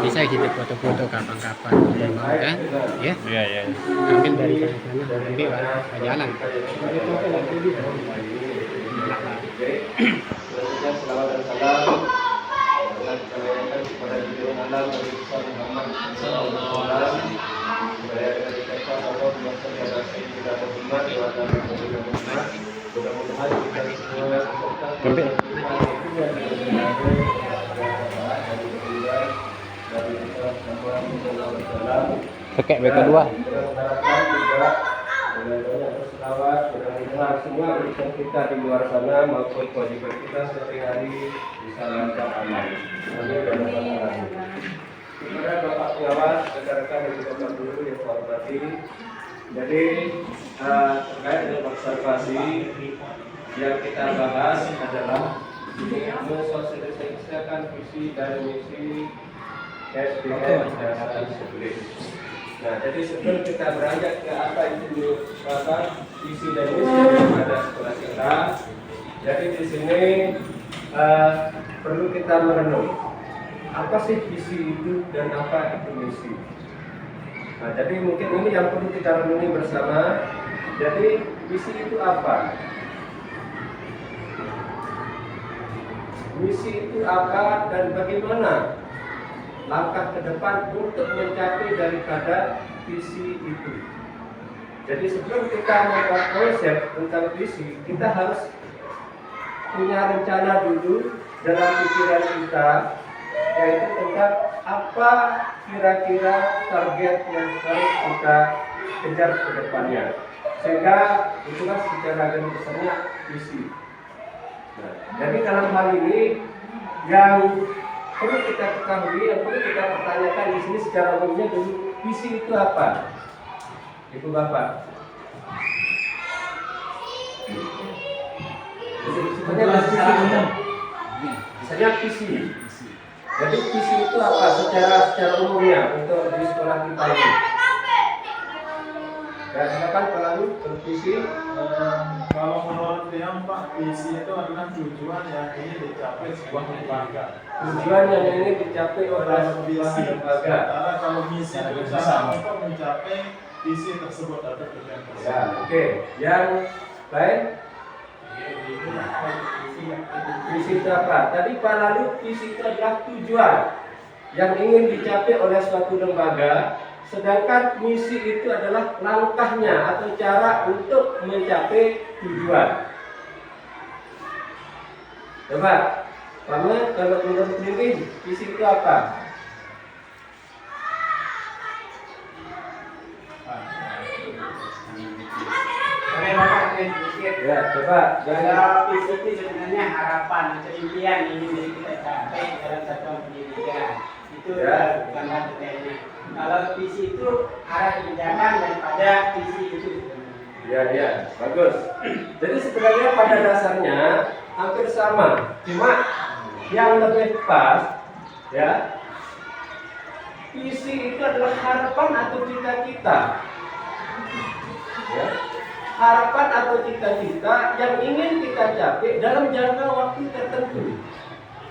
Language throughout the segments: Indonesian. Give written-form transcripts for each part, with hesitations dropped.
Bisa kita foto-foto kapan-kapan ya, kan? Ya, Iya, iya. ambil dari sana nanti Pak jalan. Selamat dan salam kepada junjungan Allah Nabi Muhammad sallallahu alaihi wasallam. Mudah-mudahan kita semua Pakai bek kedua. mudah-mudahan semua urusan kita di luar sana maupun kewajiban kita sehari-hari bisa lancar aman. Amin ya rabbal alamin. Kepada Bapak pengawas, rekan-rekan dan juga Bapak Guru yang saya hormati. Jadi terkait dengan observasi yang kita bahas adalah mensosialisasikan visi dan misi SDM dan Sublis. Nah, jadi sebelum kita beranjak ke apa itu visi dan misi daripada sekolah kita, jadi di sini perlu kita merenung apa sih visi itu dan apa itu misi. Nah, jadi mungkin ini yang perlu kita renungi bersama. Jadi visi itu apa? Misi itu apa dan bagaimana langkah ke depan untuk mencapai daripada visi itu. Jadi sebelum kita membuat konsep tentang visi, kita harus punya rencana dulu dalam pikiran kita, yaitu tentang apa kira-kira target yang harus kita kejar ke depannya. Sehingga itulah secara garis besarnya visi. Nah, jadi dalam hal ini yang perlu kita ketahui, yang perlu kita pertanyakan di sini secara umumnya dulu, visi itu apa? Ibu Bapak. Misalnya visi. Jadi visi itu apa secara umumnya untuk di sekolah kita ini? Dan silakan pelalu bervisi. Kalau menurut yang Pak, visi itu adalah tujuan yang ingin dicapai sebuah lembaga. Tujuan yang ingin dicapai oleh Visi lembaga. sementara kalau misi berusaha untuk mencapai visi tersebut atau tujuan Ya, tersebut. oke. Yang lain? Visi itu apa? Tadi Pak Lalu, visi itu adalah tujuan yang ingin dicapai oleh suatu lembaga. Sedangkan misi itu adalah langkahnya atau cara untuk mencapai tujuan. Coba, karena kalau menurut Lirin, visi itu apa? Ya, coba. Kalau visi itu sebenarnya harapan atau impian yang ingin kita capai dalam satuan pendidikan. Itu Ya. bukan materinya. Kalau visi itu arah kebijakan daripada visi itu. Ya, bagus. Jadi sebenarnya pada dasarnya hampir sama, cuma yang lebih pas, ya, visi itu adalah harapan atau cita-cita, ya, harapan atau cita-cita yang ingin kita capai dalam jangka waktu tertentu.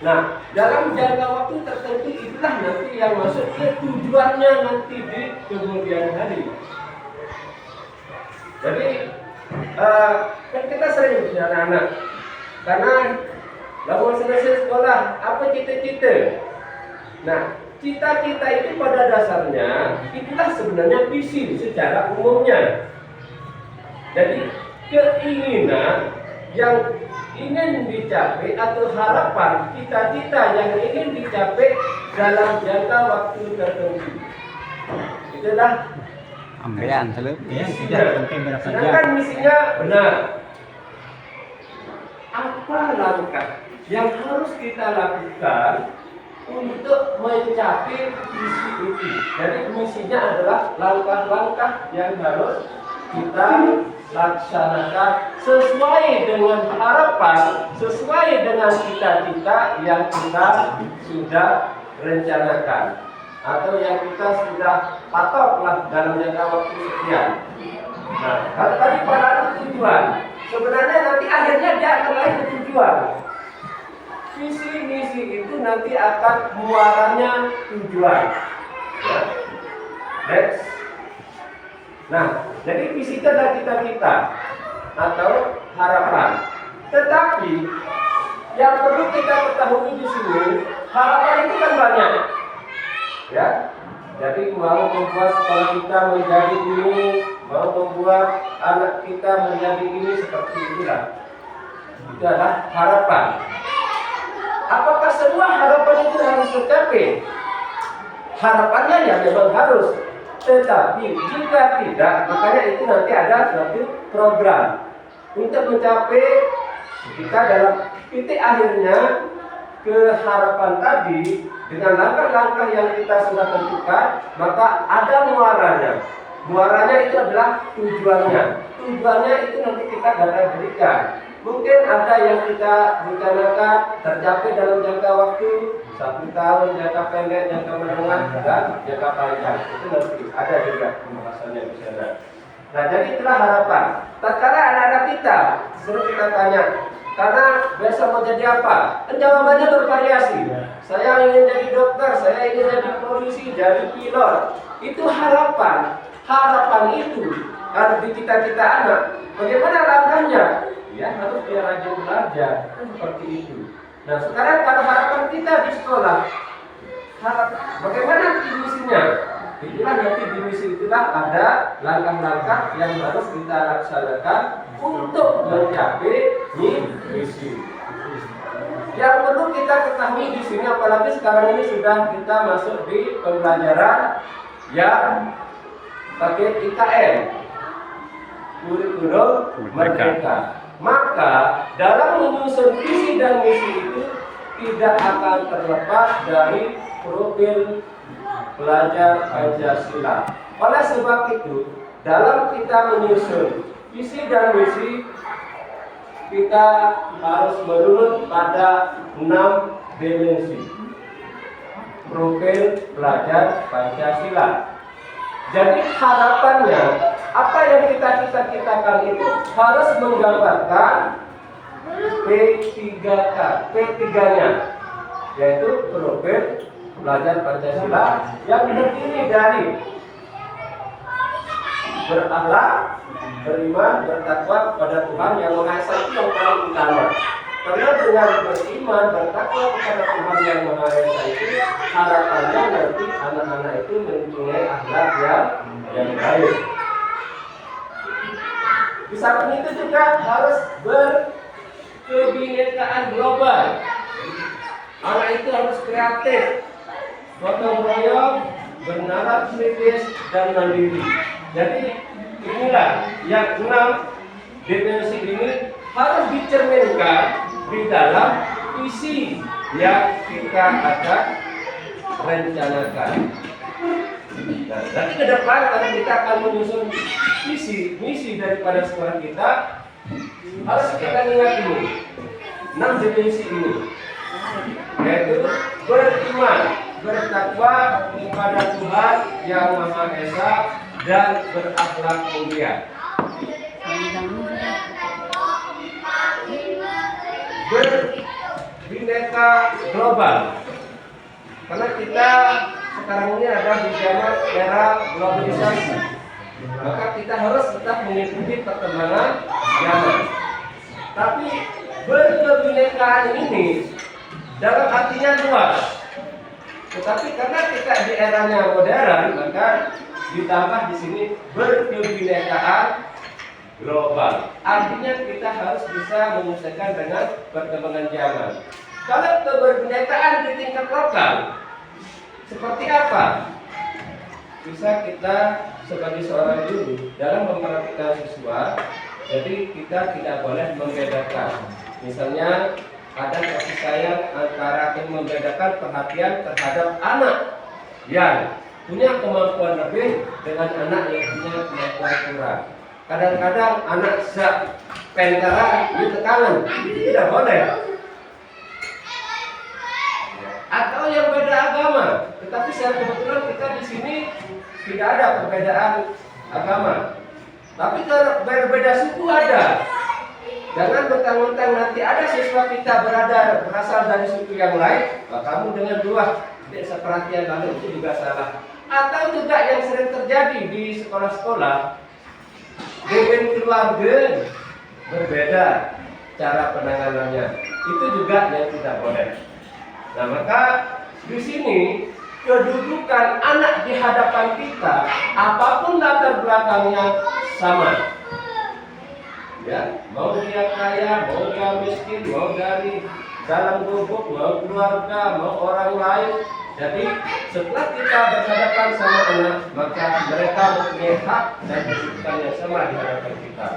Nah, dalam jangka waktu tertentu itulah nanti yang masuk ke tujuannya nanti di kemudian hari. Jadi kan kita sering punya anak-anak, karena nggak mau selesai sekolah, apa cita-cita? Nah, cita-cita itu pada dasarnya itulah sebenarnya visi secara umumnya. Jadi keinginan yang ingin dicapai atau harapan cita-cita yang ingin dicapai dalam jangka waktu tertentu. Itulah Ambean selip. Ya, misinya. tidak sampai berapa jam. Sedangkan misinya benar. Apa langkah yang harus kita lakukan untuk mencapai visi itu? Jadi misinya adalah langkah-langkah yang harus kita laksanakan sesuai dengan harapan, sesuai dengan cita-cita yang kita sudah rencanakan atau yang kita sudah patoklah dalam jangka waktu sekian. Nah, kalau tadi pada tujuan, sebenarnya nanti akhirnya dia akan lari ke tujuan. visi misi itu nanti akan muaranya tujuan. Ya. Next. Nah, jadi visi itu adalah cita-cita atau harapan. Tetapi yang perlu kita ketahui di sini, harapan itu kan banyak. Ya. Jadi mau membuat sekolah kita menjadi ini, mau membuat anak kita menjadi ini seperti inilah. Itu adalah harapan. Apakah semua harapan itu harus tercapai? Harapannya ya memang harus. Tetapi jika tidak, makanya itu nanti ada suatu program untuk mencapai kita dalam titik akhirnya ke harapan tadi dengan langkah-langkah yang kita sudah tentukan, maka ada muaranya. Muaranya itu adalah tujuannya. Tujuannya itu nanti kita dapat berikan. Mungkin ada yang kita rencanakan tercapai dalam jangka waktu 1 tahun, jangka pendek, jangka menengah, dan jangka panjang. Itu nanti ada juga pembahasannya di sana. Nah, jadi itulah harapan. Tatkala anak-anak kita suruh kita tanya, karena besok mau jadi apa? Dan jawabannya bervariasi. Saya ingin jadi dokter, saya ingin jadi polisi, jadi pilot. Itu harapan. Harapan itu harus di cita-cita anak. Bagaimana langkahnya? Ya, harus dia rajin belajar. Seperti itu. Nah, sekarang kalau harapan kita di sekolah, bagaimana misinya? Itulah nanti di misi itulah ada langkah-langkah yang harus kita laksanakan untuk mencapai misi. Yang perlu kita ketahui di sini, apalagi sekarang ini sudah kita masuk di pembelajaran yang pakai IKN, kurikulum merdeka. Maka dalam menyusun visi dan misi itu tidak akan terlepas dari profil pelajar Pancasila. Oleh sebab itu, dalam kita menyusun visi dan misi, kita harus menurut pada 6 dimensi profil pelajar Pancasila. Jadi harapannya, apa yang kita cita-citakan itu harus menggambarkan P3K, P3-nya, yaitu profil pelajar Pancasila yang terdiri dari berakhlak, beriman, bertakwa kepada Tuhan Yang Maha Esa, itu yang paling utama. Karena dengan beriman, bertakwa kepada Tuhan Yang Maha Esa itu harapannya nanti anak-anak itu mempunyai akhlak yang baik. Di samping itu juga harus berkebinekaan global. Anak itu harus kreatif, gotong royong, bernalar kritis dan mandiri. Jadi inilah yang 6 dimensi ini harus dicerminkan di dalam visi yang kita akan rencanakan. Nah, nanti ke depan kalau kita akan menyusun visi misi daripada sekolah kita, harus kita ingat ini 6 dimensi ini, yaitu beriman, bertakwa kepada Tuhan Yang Maha Esa, dan berakhlak mulia. Berbineka global, karena kita sekarang ini ada di zaman era globalisasi, maka kita harus tetap mengikuti perkembangan zaman. Tapi berkebinekaan ini dalam artinya luas. Tetapi karena kita di eranya modern, maka ditambah di sini berkebinekaan global. Artinya kita harus bisa menyesuaikan dengan perkembangan zaman. Kalau keberbinekaan di tingkat lokal, seperti apa? Bisa kita sebagai seorang guru dalam memperhatikan siswa, jadi kita tidak boleh membedakan. Misalnya ada kasih sayang antara membedakan perhatian terhadap anak yang punya kemampuan lebih dengan anak yang punya kemampuan kurang. Kadang-kadang anak pentara di tekanan, tidak boleh. Atau yang beda agama, tetapi secara kebetulan kita di sini tidak ada perbedaan agama. Tapi kalau berbeda suku ada. Jangan mentang-mentang nanti ada siswa kita berasal dari suku yang lain, kamu dengan dua seperhatian lalu itu juga salah. Atau juga yang sering terjadi di sekolah-sekolah, dengan keluarga berbeda cara penanganannya, itu juga yang tidak boleh. Nah maka di sini kedudukan anak di hadapan kita, apapun latar belakangnya sama. Ya, mau dia kaya, mau dia miskin, mau dari dalam gubuk, mau keluarga, mau orang lain. Jadi setelah kita berhadapan sama anak, maka mereka mempunyai hak dan kedudukan yang sama di hadapan kita.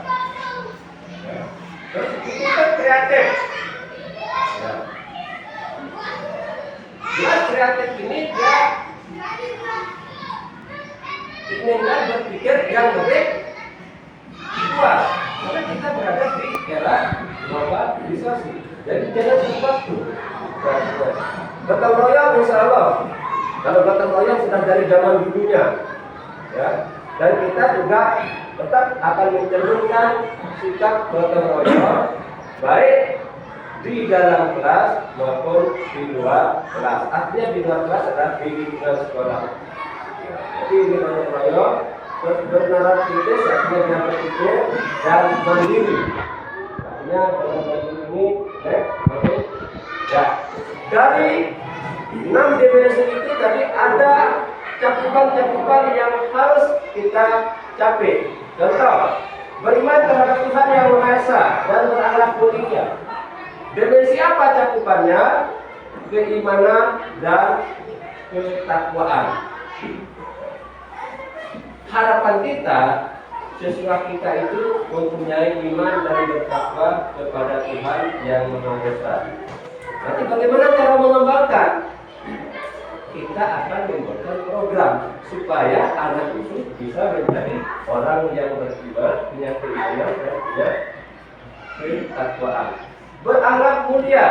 Ya. Terus kita kreatif. Ya. Dia kreatif ini dia inginkan berpikir yang lebih luas. Karena kita berada di era globalisasi. Jadi jangan sesuatu. Gotong royong insya Allah. Kalau gotong royong sudah dari zaman dulunya, ya. Dan kita juga tetap akan mencerminkan sikap gotong royong baik di dalam kelas maupun di luar kelas. Artinya di luar kelas adalah di lingkungan sekolah. Jadi ini gotong royong bernalar kritis, artinya dia berpikir dan mandiri. Artinya dalam ini ya. Dari 6 dimensi itu tadi ada cakupan-cakupan yang harus kita capai. Contoh, beriman terhadap Tuhan Yang Maha Esa dan berakhlak mulia. Dimensi apa cakupannya? Keimanan dan ketakwaan. Harapan kita, siswa kita itu mempunyai iman dan bertakwa kepada Tuhan Yang Maha Esa. Nanti bagaimana cara mengembangkan? Kita akan membuat program supaya anak itu bisa menjadi orang yang beriman, punya keimanan dan punya ketakwaan, berakhlak mulia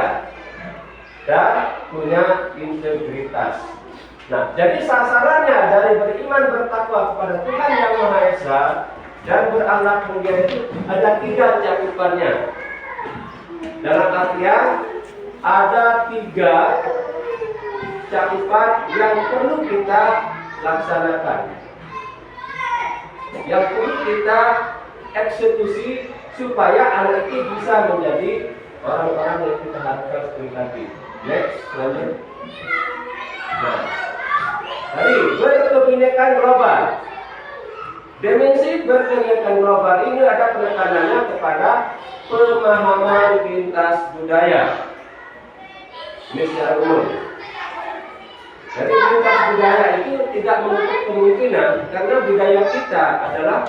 dan punya integritas. Nah, jadi sasarannya dari beriman bertakwa kepada Tuhan Yang Maha Esa dan berakhlak mulia itu ada 3 cakupannya. Dalam artian ada 3 cakupan yang perlu kita laksanakan, yang perlu kita eksekusi supaya anak itu bisa menjadi orang-orang yang kita harapkan seperti tadi. Next, lanjut. Nah, tadi berkebinekaan global. Dimensi berkebinekaan global ini ada penekanannya kepada pemahaman lintas budaya. Ini secara umum. Jadi lintas budaya itu tidak menutup kemungkinan karena budaya kita adalah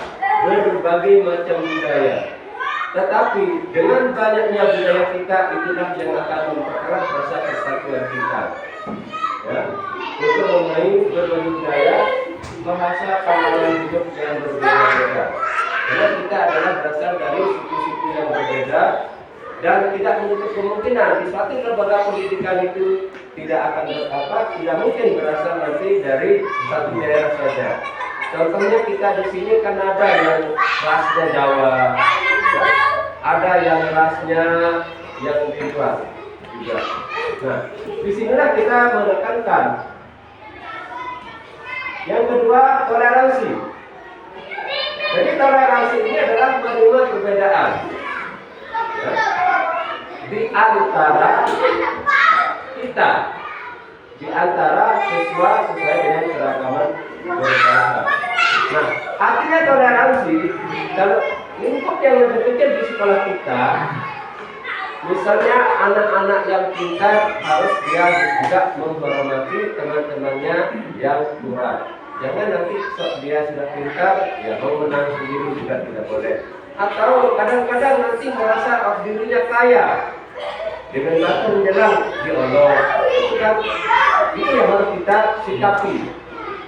berbagai macam budaya. Tetapi dengan banyaknya budaya kita itulah yang akan mempererat rasa persatuan kita. Ya, untuk mengenai berbagai budaya, bahasa pandangan hidup yang berbeda-beda. Karena kita adalah berasal dari suku-suku yang berbeda. Dan tidak menutup kemungkinan di suatu lembaga pendidikan itu tidak akan tidak mungkin berasal nanti dari satu daerah saja. Contohnya kita di sini kan ada yang rasnya Jawa, ada yang rasnya yang di luar juga. Nah, disinilah kita menekankan. Yang kedua, toleransi. Jadi toleransi ini adalah menerima perbedaan. Ya. Di antara kita, di antara siswa sesuai dengan keragaman berbahasa. Nah, artinya toleransi kalau lingkup yang lebih kecil di sekolah kita, misalnya anak-anak yang pintar harus dia juga menghormati teman-temannya yang kurang. Jangan nanti dia sudah pintar, ya mau menang sendiri juga tidak boleh. Atau kadang-kadang nanti merasa dirinya kaya dengan mata menjelang diolok, itu kan itu yang harus kita sikapi.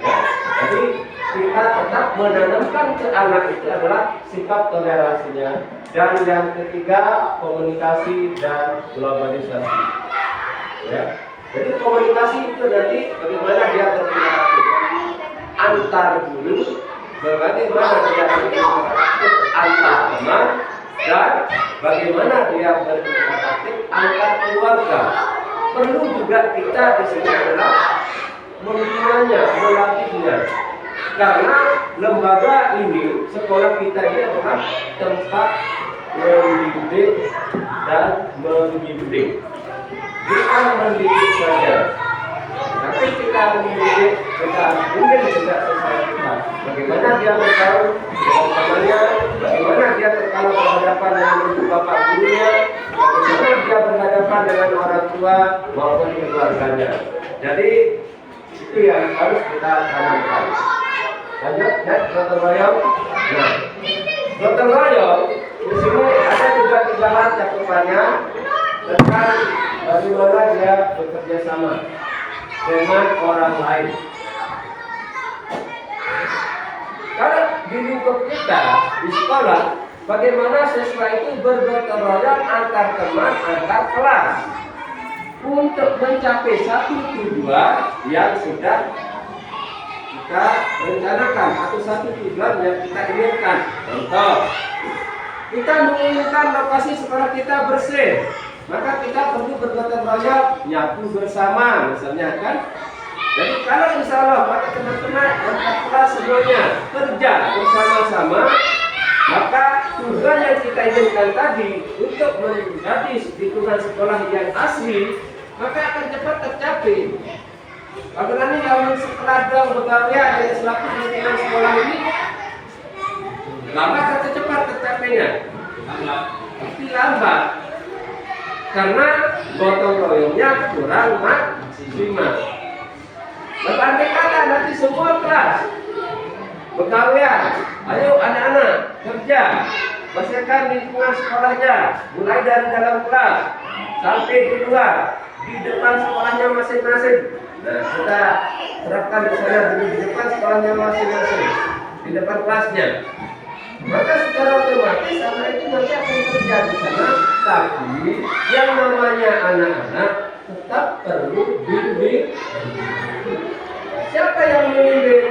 Ya. Jadi kita tetap menanamkan ke anak itu adalah sikap toleransinya. Dan yang ketiga, komunikasi dan globalisasi. Ya. Jadi komunikasi itu nanti bagaimana dia berinteraksi antar guru, bagaimana dia berinteraksi antar teman, dan bagaimana dia berinisiatif antar keluarga. Perlu juga kita di sini adalah membinanya, melatihnya. Karena lembaga ini, sekolah kita ini adalah tempat mendidik dan membimbing. Bukan mendidik saja, tapi kita mendidik, kita bimbing juga sesama kita. Bagaimana dia bergaul dengan temannya, bagaimana dia terkala berhadapan dengan ibu bapak gurunya, bagaimana dia berhadapan dengan orang tua maupun keluarganya. Jadi itu yang harus kita tanamkan. Lanjut, ya, gotong royong. Nah, gotong royong di sini ada juga 3 hal cakupannya tentang bagaimana dia bekerja sama dengan orang lain. Kalau di lingkup kita di sekolah, bagaimana siswa itu bergotong royong antar teman, antar kelas untuk mencapai satu tujuan yang sudah kita rencanakan atau satu tujuan yang kita inginkan. Contoh, kita menginginkan lokasi sekolah kita bersih, maka kita perlu bergotong royong nyapu bersama misalnya kan. Jadi kalau insya Allah maka teman-teman antar kelas semuanya kerja bersama-sama, maka tujuan yang kita inginkan tadi untuk menjadi lingkungan sekolah yang asli, maka akan cepat tercapai. Bagaimana yang sekeladang bekarya dari selaku pimpinan sekolah ini lambat atau cepat tercapainya? Tapi lambat, karena gotong royongnya kurang maksimal. Berandai kata nanti semua kelas bekarya, ayo anak-anak kerja, bersihkan lingkungan sekolahnya, mulai dari dalam kelas sampai di luar, di depan sekolahnya masing-masing. Nah, kita terapkan di sana dulu, di depan sekolahnya masing-masing, di depan kelasnya. Maka secara otomatis anak itu nanti akan kerja di sana, tapi yang namanya anak-anak tetap perlu bimbing. Siapa yang membimbing?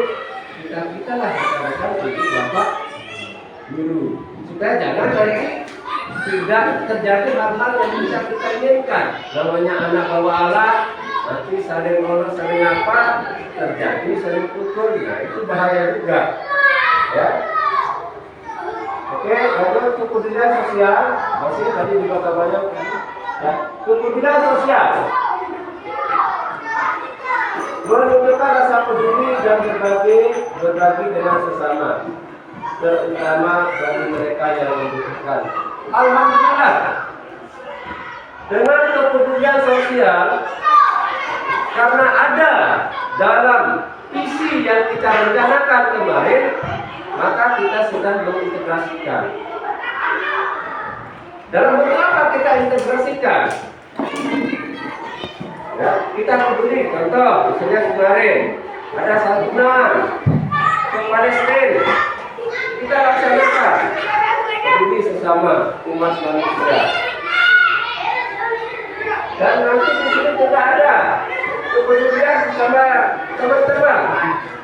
Kita lah, rekan-rekan ibu bapak guru, supaya jangan nanti tidak terjadi hal-hal yang bisa kita inginkan. Namanya anak bawa alat, nanti saling ngolong, saling apa, terjadi saling pukul, nah itu bahaya juga. Ya. Oke, lalu kepedulian sosial, masih tadi juga banyak. Ya, kepedulian sosial menunjukkan rasa peduli dan berbagi dengan sesama, terutama bagi mereka yang membutuhkan. Alhamdulillah, dengan kepedulian sosial, karena ada dalam visi yang kita rencanakan kemarin, maka kita sudah mengintegrasikan. Dalam bentuk apa kita integrasikan? Ya, kita peduli. Contoh, misalnya kemarin ada santunan ke Palestina, kita laksanakan peduli sesama umat manusia. Dan nanti di sini juga ada kepedulian sesama teman-teman.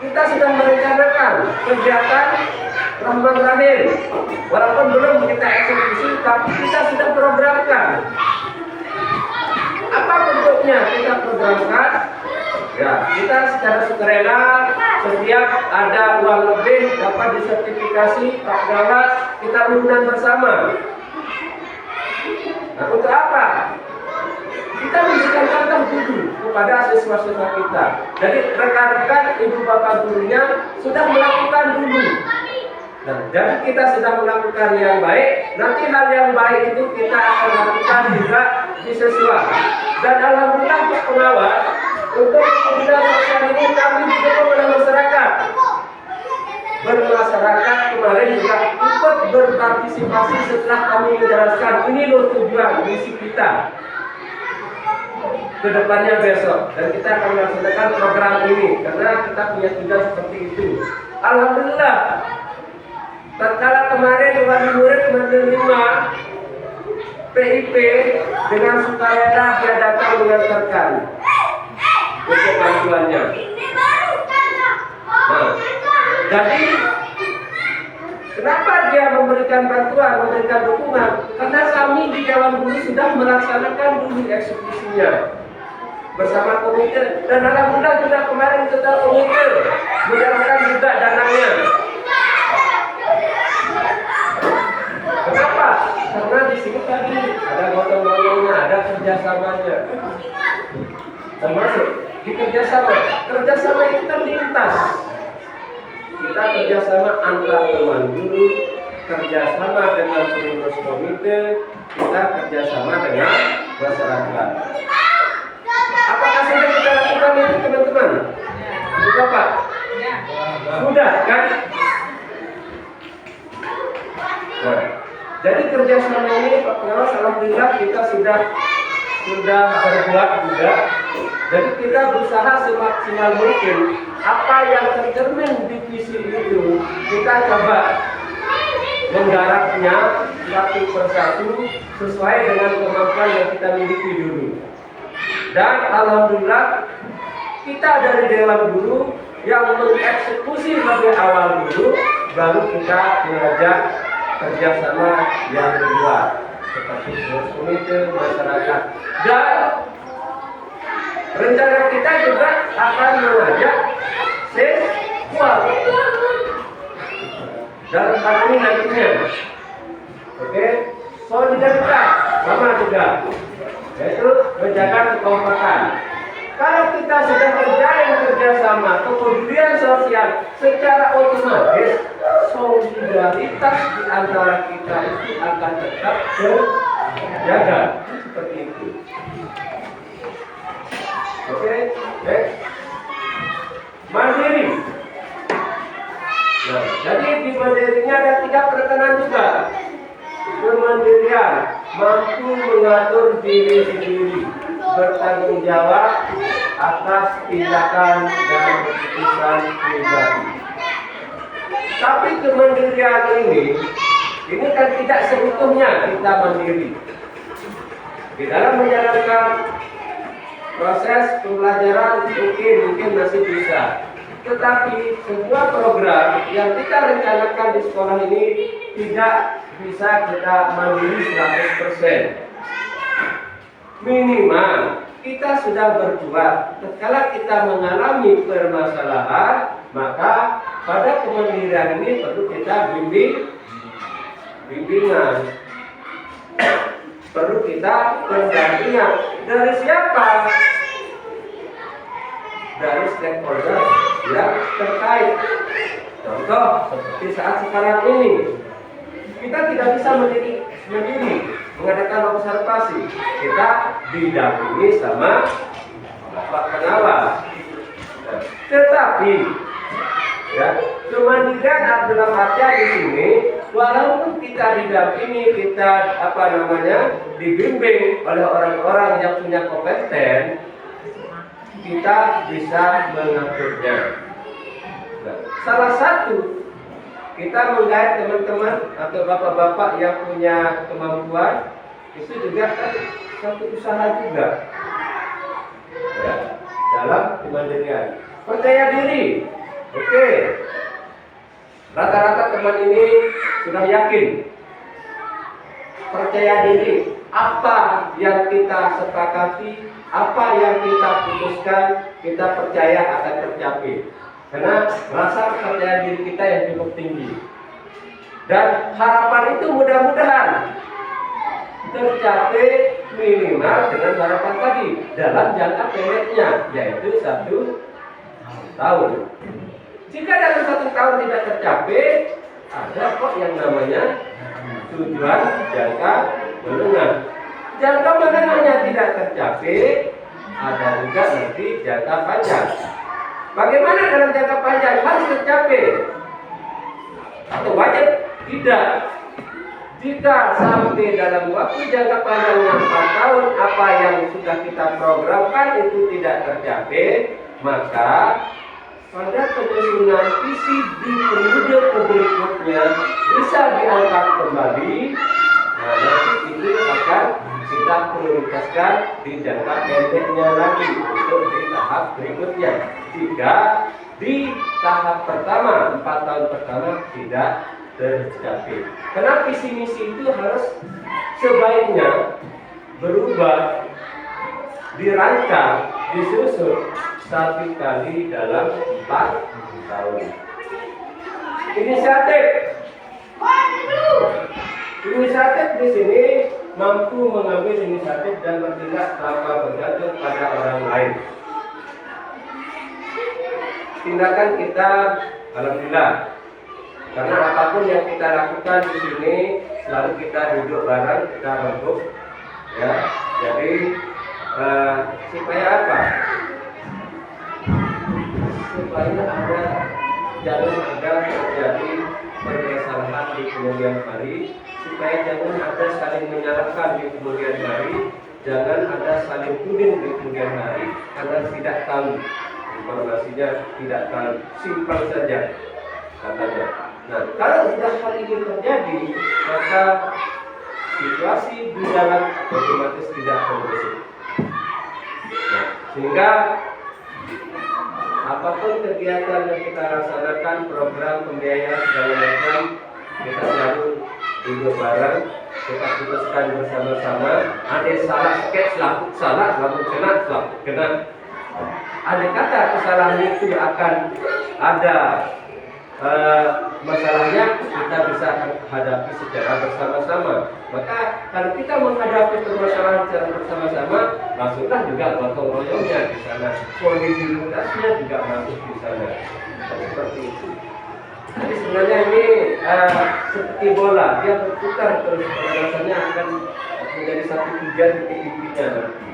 Kita sudah merencanakan kegiatan Rahman Rahim, walaupun belum kita eksekusi, tapi kita sudah programkan. Apa bentuknya kita programkan? Ya, kita secara sukarela setiap ada uang lebih dapat disertifikasi Pak Gawas, kita urunan bersama. Nah, untuk apa? Kita memberikan contoh dulu kepada siswa-siswa kita. Jadi rekan-rekan ibu bapak gurunya sudah melakukan dulu. Nah, jadi kita sudah melakukan yang baik, nanti hal yang baik itu kita akan lakukan juga di siswa. Dan alhamdulillah Pak Pengawas, untuk kemudian sosial ini kami didukung oleh masyarakat. Bermasyarakat kemarin juga ikut berpartisipasi setelah kami menjelaskan ini loh tujuan misi kita ke depannya besok, dan kita akan melaksanakan program ini karena kita punya tujuan seperti itu. Alhamdulillah, tatkala kemarin wali murid menerima PIP dengan sukarela dia datang mengantarkan untuk bantuannya. Nah, jadi kenapa dia memberikan memberikan bantuan, memberikan dukungan, karena kami di Dewan Guru sudah melaksanakan dulu eksekusinya bersama komite, dan alhamdulillah juga kemarin kita komite menyerahkan juga dananya. Kenapa? Karena di sini tadi ada gotong-gotongnya, ada kerjasamanya, termasuk di kerjasama itu kan lintas. Kita kerjasama antar teman guru, kerjasama dengan pengurus komite, kita kerjasama dengan masyarakat. Apakah sudah kita lakukan itu teman-teman? Sudah Pak? Sudah kan? Nah, jadi kerjasama ini Pak Pengawas, alhamdulillah kita sudah berbuat juga. Jadi kita berusaha semaksimal mungkin apa yang tercermin di visi itu kita coba menggarapnya satu persatu sesuai dengan kemampuan yang kita miliki dulu. Dan alhamdulillah kita dari Dewan Guru yang mengeksekusi lebih awal dulu, baru kita mengajak kerjasama yang kedua seperti komite masyarakat. Dan rencana kita juga akan mengajak siswa dalam hal ini nantinya. Oke, solidaritas sama juga, yaitu menjaga kekompakan. Kalau kita sudah terjalin kerjasama, kepedulian sosial, secara otomatis solidaritas di antara kita itu akan tetap terjaga seperti itu. Oke, next. Mandiri. Nah, jadi di mandirinya ada 3 perkenan juga. Kemandirian, mampu mengatur diri sendiri, bertanggung jawab atas tindakan dan keputusan pribadi. Tapi kemandirian ini kan tidak seutuhnya kita mandiri. Di dalam menjalankan proses pembelajaran mungkin masih bisa. Tetapi semua program yang kita rencanakan di sekolah ini tidak bisa kita mandiri 100%. Minimal kita sudah berbuat. Ketika kita mengalami permasalahan, maka pada kemandirian ini perlu kita bimbingan. Perlu kita pendampingan. Dari siapa? Dari stakeholder yang terkait. Contoh seperti saat sekarang ini, kita tidak bisa mandiri mengadakan observasi. Kita didampingi sama Bapak Pengawas. Tetapi ya, kemandirian dalam artian di sini, walaupun kita didampingi, kita dibimbing oleh orang-orang yang punya kompeten, kita bisa mengaturnya. Nah, salah satu kita menggait teman-teman atau bapak-bapak yang punya kemampuan, itu juga kan satu usaha juga ya, dalam kemandirian. Percaya diri, oke. Rata-rata teman ini sudah yakin. Percaya diri, apa yang kita sepakati, apa yang kita putuskan, kita percaya akan tercapai. Karena rasa percaya diri kita yang cukup tinggi. Dan harapan itu mudah-mudahan tercapai minimal dengan harapan tadi dalam jangka pendeknya, yaitu 1 tahun. Jika dalam 1 tahun tidak tercapai, ada kok yang namanya tujuan jangka menengah. Jangka menengahnya tidak tercapai, ada juga nanti jangka panjang. Bagaimana dalam jangka panjang? Harus tercapai atau wajib? Tidak. Jika sampai dalam waktu jangka panjangnya 4 tahun, apa yang sudah kita programkan itu tidak tercapai, maka pada penyusunan visi di periode berikutnya bisa diangkat kembali. Nah, nanti itu akan kita prioritaskan di jangka pendeknya lagi untuk di tahap berikutnya. Jika di tahap pertama 4 tahun pertama tidak tercapai. Karena visi misi itu harus sebaiknya berubah, dirancang, disusun 1 kali dalam 4 tahun. Inisiatif di sini mampu mengambil inisiatif dan bertindak tanpa bergantung pada orang lain. Tindakan kita, alhamdulillah, karena apapun yang kita lakukan di sini selalu kita duduk bareng, kita rembuk, ya. Jadi supaya apa? Supaya jangan ada terjadi permasalahan di kemudian hari, supaya jangan ada saling menyalahkan di kemudian hari, jangan ada saling tuding di kemudian hari karena tidak tahu informasinya, tidak tahu, simpel saja katanya. Nah, kalau sudah hal ini terjadi, maka situasi di dalam otomatis tidak kondusif. Nah, sehingga apapun kegiatan yang kita laksanakan, program pembiayaan segala macam, kita selalu duduk bareng, kita putuskan bersama-sama. Ada salah sikit, selaku salah, selaku kena. Ada kata kesalahan itu akan ada masalahnya, kita bisa hadapi secara bersama-sama. Maka kalau kita menghadapi permasalahan secara bersama-sama, masuklah juga gotong royongnya di sana, soliditasnya juga masuk di sana. Seperti itu. Jadi sebenarnya ini seperti bola, dia berputar terus, rasanya akan menjadi satu tujuan titik-titiknya nanti.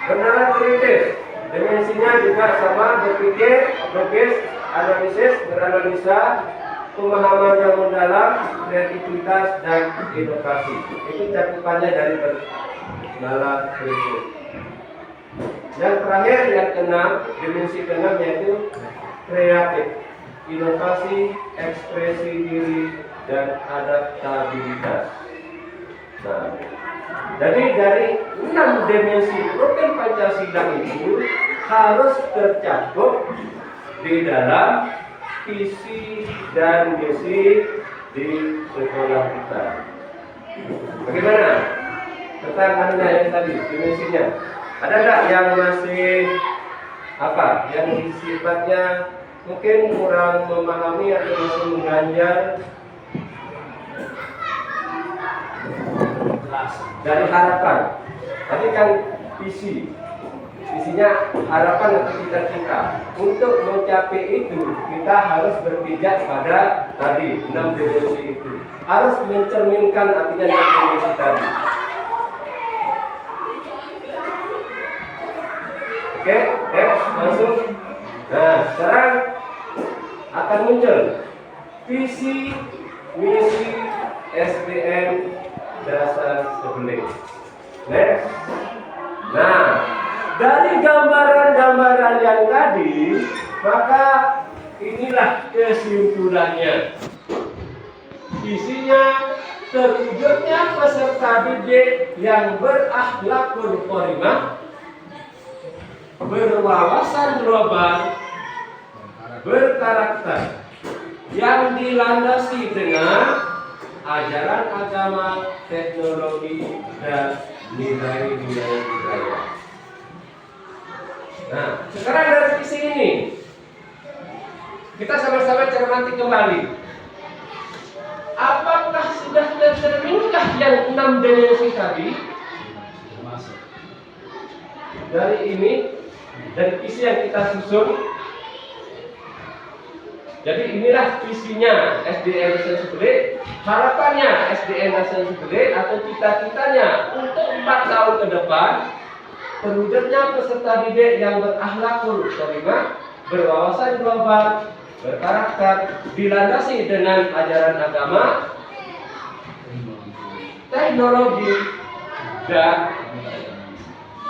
Kenalan kritis, dimensinya juga sama, berpikir, logis, analisis, beranalisa, pemahaman yang mendalam, kreativitas dan inovasi. Itu cakupannya dari kenalan kritis. Yang terakhir, yang keenam, dimensi keenam yaitu kreatif, inovasi, ekspresi diri dan adaptabilitas. Nah, jadi dari 6 dimensi program Pancasila itu harus tercakup di dalam visi dan misi di sekolah kita. Bagaimana? Pertanyaannya yang tadi, dimensinya. Ada nggak yang masih apa? Yang sifatnya mungkin kurang memahami atau masih mengganjal? Dari harapan, tadi kan visinya harapan atau cita-cita. Untuk mencapai itu kita harus berpijak pada tadi 6 dimensi itu, harus mencerminkan artinya dimensi tadi. Oke, langsung. Nah, sekarang akan muncul visi, misi, SDM dasar sebelah. Next. Nah, dari gambaran-gambaran yang tadi, maka inilah kesimpulannya. Isinya terwujudnya peserta didik yang berakhlakul karimah, berwawasan global, berkarakter, yang dilandasi dengan ajaran agama, teknologi, dan nilai-nilai budaya. Nah, sekarang dari visi ini kita sama-sama cermati kembali. Apakah sudah tercerminkah yang 6 dimensi tadi? Dari ini, dari visi yang kita susun. Jadi inilah visinya SDN Dasar Sebelah, harapannya SDN Dasar Sebelah atau cita-citanya untuk 4 tahun ke depan, terwujudnya peserta didik yang berakhlakul karimah, berwawasan global, berkarakter, dilandasi dengan ajaran agama, teknologi, dan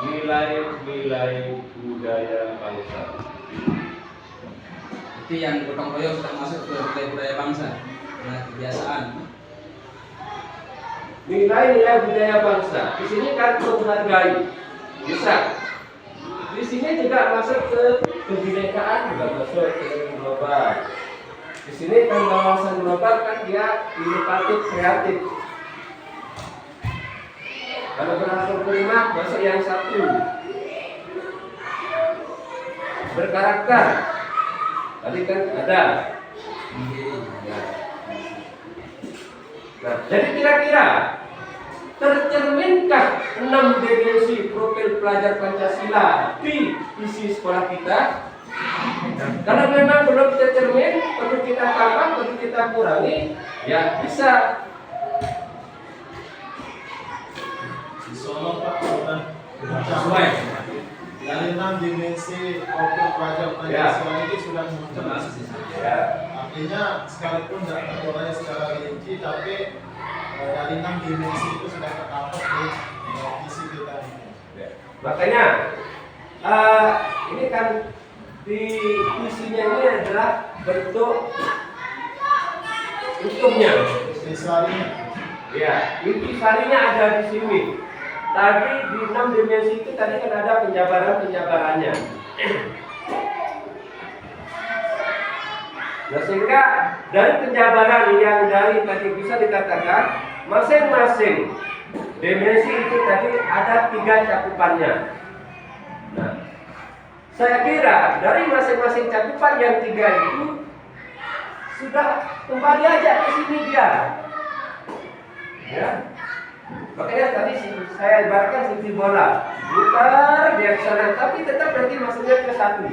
nilai-nilai budaya bangsa. Itu yang gotong royong sudah masuk ke budaya bangsa, nah kebiasaan. Nilai-nilai budaya bangsa. Di sini kan menghargai, bisa. Di sini juga masuk ke kebinekaan, juga masuk ke global. Di sini kan wawasan global kan dia inovatif, kreatif. Kalau berasal kelima masuk yang satu, berkarakter. Tadi kan ada. Nah, jadi kira-kira tercerminkah 6 dimensi profil pelajar Pancasila di isi sekolah kita? Kalau memang belum tercermin, perlu kita tambah, perlu kita kurangi, ya bisa. Di Solo Pak sudah Sesuai. dari 6 dimensi profil pelajar Pancasila ini sudah muncul. Ya. Artinya sekalipun tidak terurai secara rinci, tapi dari 6 dimensi itu sudah tercover di visi kita ini. Ya. Makanya ini kan di visinya ini adalah bentuk hukumnya. Siswanya Ya, intisarinya ada di sini. Tadi di 6 dimensi itu tadi kan ada penjabarannya. Nah, sehingga dari penjabaran yang dari tadi bisa dikatakan masing-masing dimensi itu tadi ada 3 cakupannya. Nah, saya kira dari masing-masing cakupan yang 3 itu sudah kembali aja ke sini dia. Ya. Makanya tadi saya ibaratkan seperti bola, putar dia ke sana, tapi tetap nanti masuknya ke satu.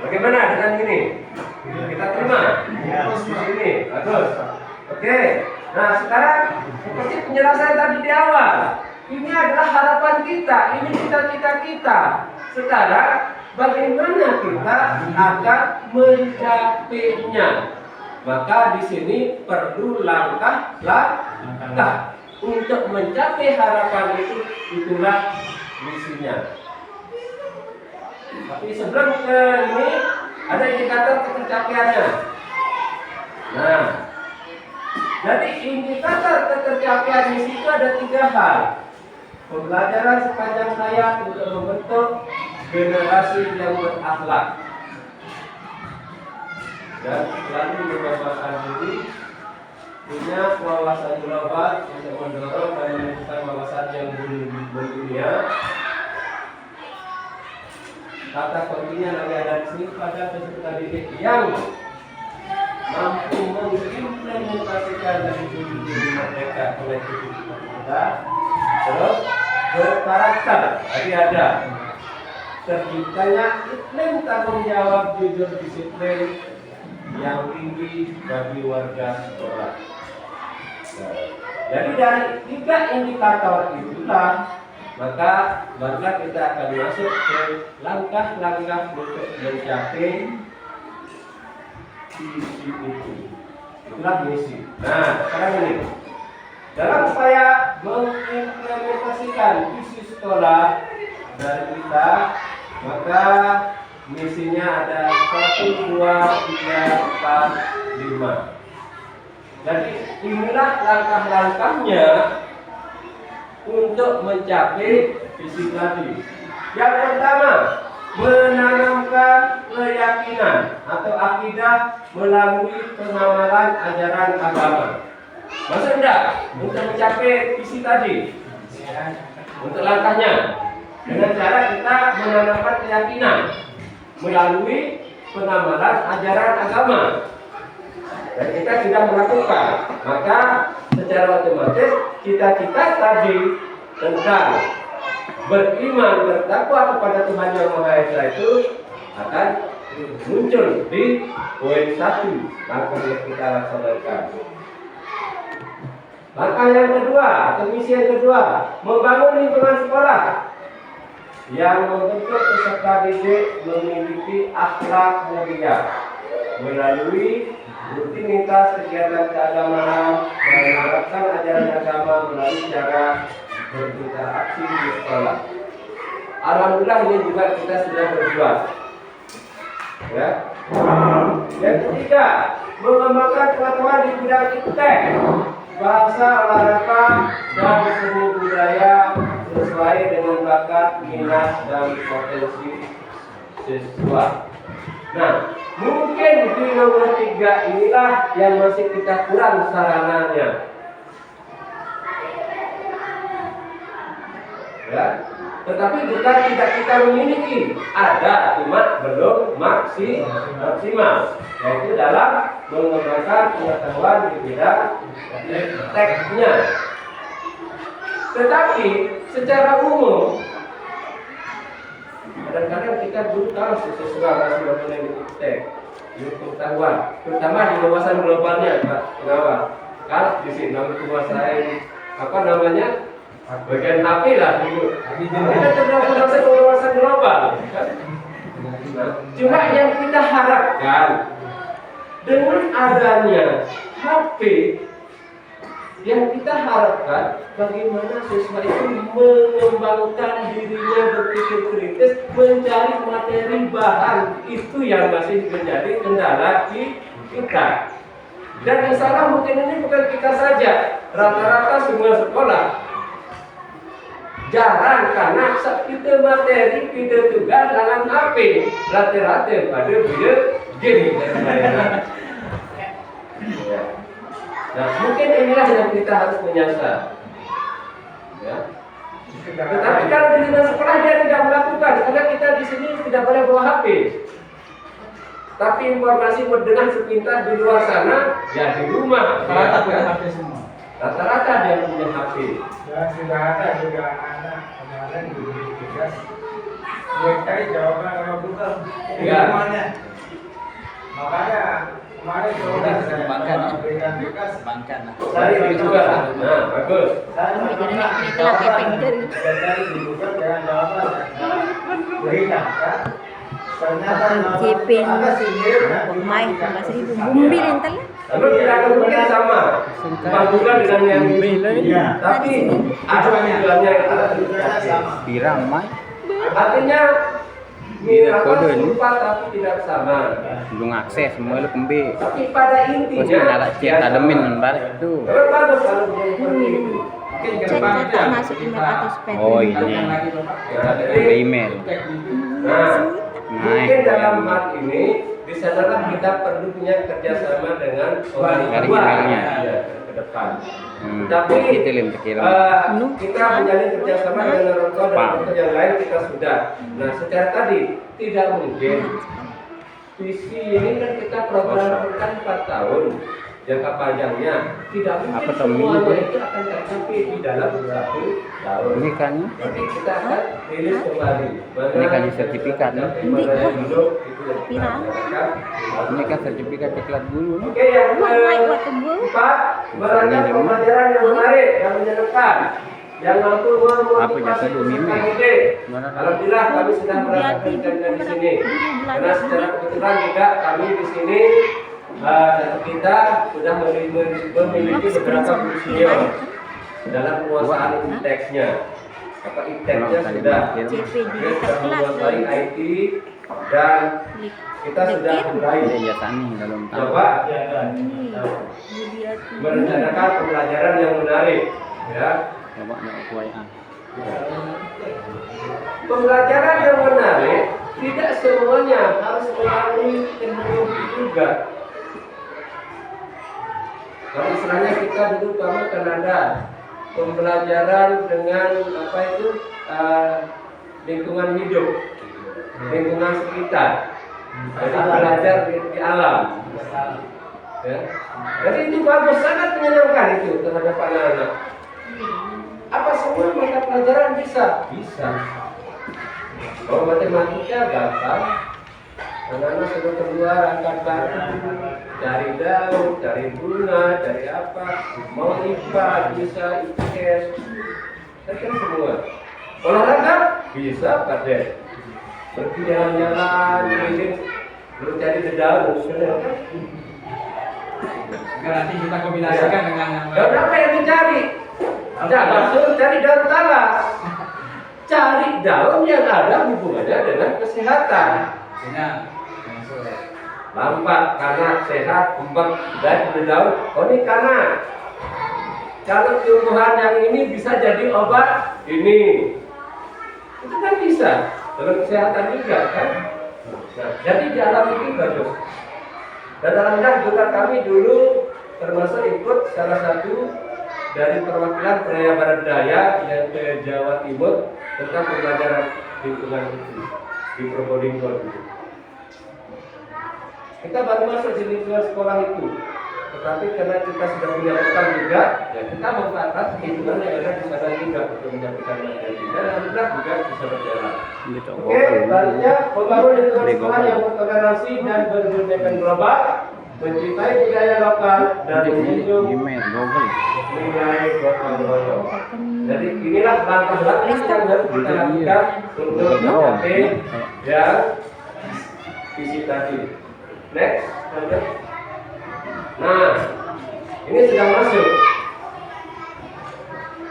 Bagaimana dengan ini? Kita terima di sini, bagus. Oke. Nah sekarang seperti penjelasan tadi di awal, ini adalah harapan kita, ini cita-cita kita. Sekarang bagaimana kita akan mencapainya? Maka di sini perlu langkah-langkah untuk mencapai harapan itu, itulah misinya. Tapi sebelum ke ini ada indikator ketercapaiannya. Nah, jadi indikator ketercapaian misi itu ada 3 hal. Pembelajaran sepanjang hayat untuk membentuk generasi yang berakhlak dan selalu membebaskan diri, punya wawasan global untuk mendorong dan menunjukkan wawasan yang mendunia. Kata kuncinya lagi ada di sini pada peserta didik yang mampu mengimplementasikan dari tujuan mereka kolektif kita. Terus berkarakter, tadi ada terciptanya iklim tanggung jawab, jujur, disiplin yang tinggi bagi warga sekolah. Nah, jadi dari 3 indikator itulah maka kita akan masuk ke langkah-langkah untuk mencapai visi itu. Itulah misi. Nah, sekarang ini dalam upaya mengimplementasikan visi sekolah dari kita, maka misinya ada 1, 2, 3, 4, 5. Jadi inilah langkah-langkahnya untuk mencapai visi tadi. Yang pertama, menanamkan keyakinan atau akidah melalui pengamalan ajaran agama. Maksud enggak untuk mencapai visi tadi? Untuk langkahnya dengan cara kita menanamkan keyakinan melalui pengamalan ajaran agama. Dan kita sudah melakukan, maka secara otomatis cita-cita tadi tentang beriman bertakwa kepada Tuhan Yang Maha Esa itu akan muncul di poin 1 langkah yang kita laksanakan. Langkah yang kedua atau misi yang kedua, membangun lingkungan sekolah yang membentuk peserta didik memiliki akhlak mulia melalui rutinitas kegiatan keagamaan dan menerapkan ajaran agama melalui cara berinteraksi di sekolah. Alhamdulillah ini juga kita sudah berbuat. Ya. Yang ketiga, mengembangkan pengetahuan di bidang iptek, bahasa, olahraga, dan seni budaya sesuai dengan bakat, minat, dan potensi siswa. Nah, mungkin di nomor 3 inilah yang masih kita kurang sarananya. Ya, tetapi bukan tidak kita memiliki, ada, cuma belum maksimal, yaitu dalam mengembangkan pengetahuan di bidang tekniknya. Tetapi secara umum kadang-kadang kita dulu kalau siswa masih mempunyai tek, pengetahuan, terutama di wawasan globalnya, Pak Pengawal. Kalau di sini menguasai apa namanya bagian HP lah dulu. Kita terdapat wawasan global. Nah, cuma yang kita harapkan dengan adanya HP, yang kita harapkan bagaimana siswa itu mengembangkan dirinya, berpikir kritis, mencari materi bahan, itu yang masih menjadi kendala kita. Dan insya Allah mungkin ini bukan kita saja, rata-rata semua sekolah jarang karena kita materi, kita tugas dalam HP, rata-rata pada video game. Nah, mungkin inilah yang kita harus menyasar. Ya. Tetapi kalau di lingkungan sekolah dia tidak melakukan, karena kita di sini tidak boleh bawa HP. Tapi informasi mendengar sepintas di luar sana, ya di rumah. Rata-rata punya HP semua. Rata-rata dia punya HP. Dan sudah ada juga anak kemarin diberi tugas cari jawaban kalau Google di Ya. rumahnya. Makanya kemarin sudah Kembangkan, ya. berikan tugas Bangkan lah. Cari di juga. Nah, bagus. saya menemukan jawaban dan cari di Google dengan jawaban berikan kan. Ternyata JP ada sendiri Umay, tambah 1,000. Bumbil yang telah. Lalu tidak akan mungkin sama. Panggungan dengan yang Iya. tapi ada tujuannya yang sama. Pirang mai artinya kode ini. serupa tapi tidak sama. belum akses semua lu kembe. Tapi pada Terus intinya nyala chat adamin balik itu. kalau bagus kalau seperti itu. Mungkin ke Chat depan tak aja masuk kita email atau spam. Oh ini tingkatkan lagi, Bapak. Ya, ada jadi, email. nah, mungkin Naik. dalam hal ini di sanalah kita perlu punya kerjasama dengan orang Dari tua emailnya. ya, ke depan. Tapi Tapi itu lim terkira. kita menjalin kerjasama dengan orang tua dan Pak. orang tua yang lain kita sudah. Nah, secara tadi tidak mungkin visi ini kan kita programkan 4 tahun jangka panjangnya, tidak mungkin Apa tuh, semuanya minggu? itu akan tercapai di dalam 1 tahun. Ini kan Nanti kita akan rilis kembali. Ini kan sertifikat, ya? Bagaimana yang dulu itu yang kita Pirang. bicarakan. ini kan sertifikat diklat dulu. Oke, yang Naik waktu bu. keempat, beragam pembelajaran yang menarik, yang menyenangkan, yang mampu Apa memotivasi jasa 2 minggu? peserta didik. Mana? Alhamdulillah kami sudah merasakan di sini. Karena secara kebetulan juga kami di sini kita sudah memiliki beberapa video dalam penguasaan teksnya. Apa teksnya sudah JP di kita dekat sudah kelas. menguasai IT dan kita sudah mulai Ada ijazah nih dalam tahu. coba Ini Budiati. merencanakan pembelajaran yang menarik, ya. Coba nak kuai Pembelajaran yang menarik tidak semuanya harus melalui teknologi juga. Kalau istilahnya kita dulu kami kan ada pembelajaran dengan apa itu lingkungan hidup, lingkungan sekitar. Jadi belajar di alam. Ya. Jadi itu bagus, sangat menyenangkan itu terhadap anak-anak. Apa semua mata pelajaran bisa? Bisa. Kalau matematika gampang, anak-anak sudah keluar angkat batu, cari daun, cari bunga, cari apa, mau IPA bisa, IPS, kan semua. Olahraga bisa pada pergi jalan-jalan, keliling, belum cari daun, sudah kan? Nanti kita kombinasikan dengan yang Daun apa yang dicari? Jangan suruh cari daun talas. Cari daun yang ada hubungannya dengan kesehatan. lainnya. Lambat, kanak, sehat, kembang, dan daun. Oh ini kanak. Kalau tumbuhan yang ini bisa jadi obat ini. Itu kan bisa. Dalam kesehatan juga kan. Nah, jadi jalan itu bagus. Dan alhamdulillah juga kami dulu termasuk ikut salah satu dari perwakilan Peraya Barat Daya yang ke Jawa Timur tentang pembelajaran lingkungan itu di Probolinggo itu. Kita baru masuk di lingkungan sekolah itu, tetapi karena kita sudah punya bekal juga, ya kita memanfaatkan lingkungan yang ada di sana juga untuk menyampaikan materi. Dan alhamdulillah juga bisa berjalan. Oke, selanjutnya pembangun lingkungan sekolah yang bertoleransi dan berbimbingan global, mencintai budaya lokal dan menjunjung nilai gotong royong. Jadi inilah langkah-langkah yang harus kita lakukan untuk mencapai yang visi tadi. Next, lanjut. Nah, ini sudah masuk.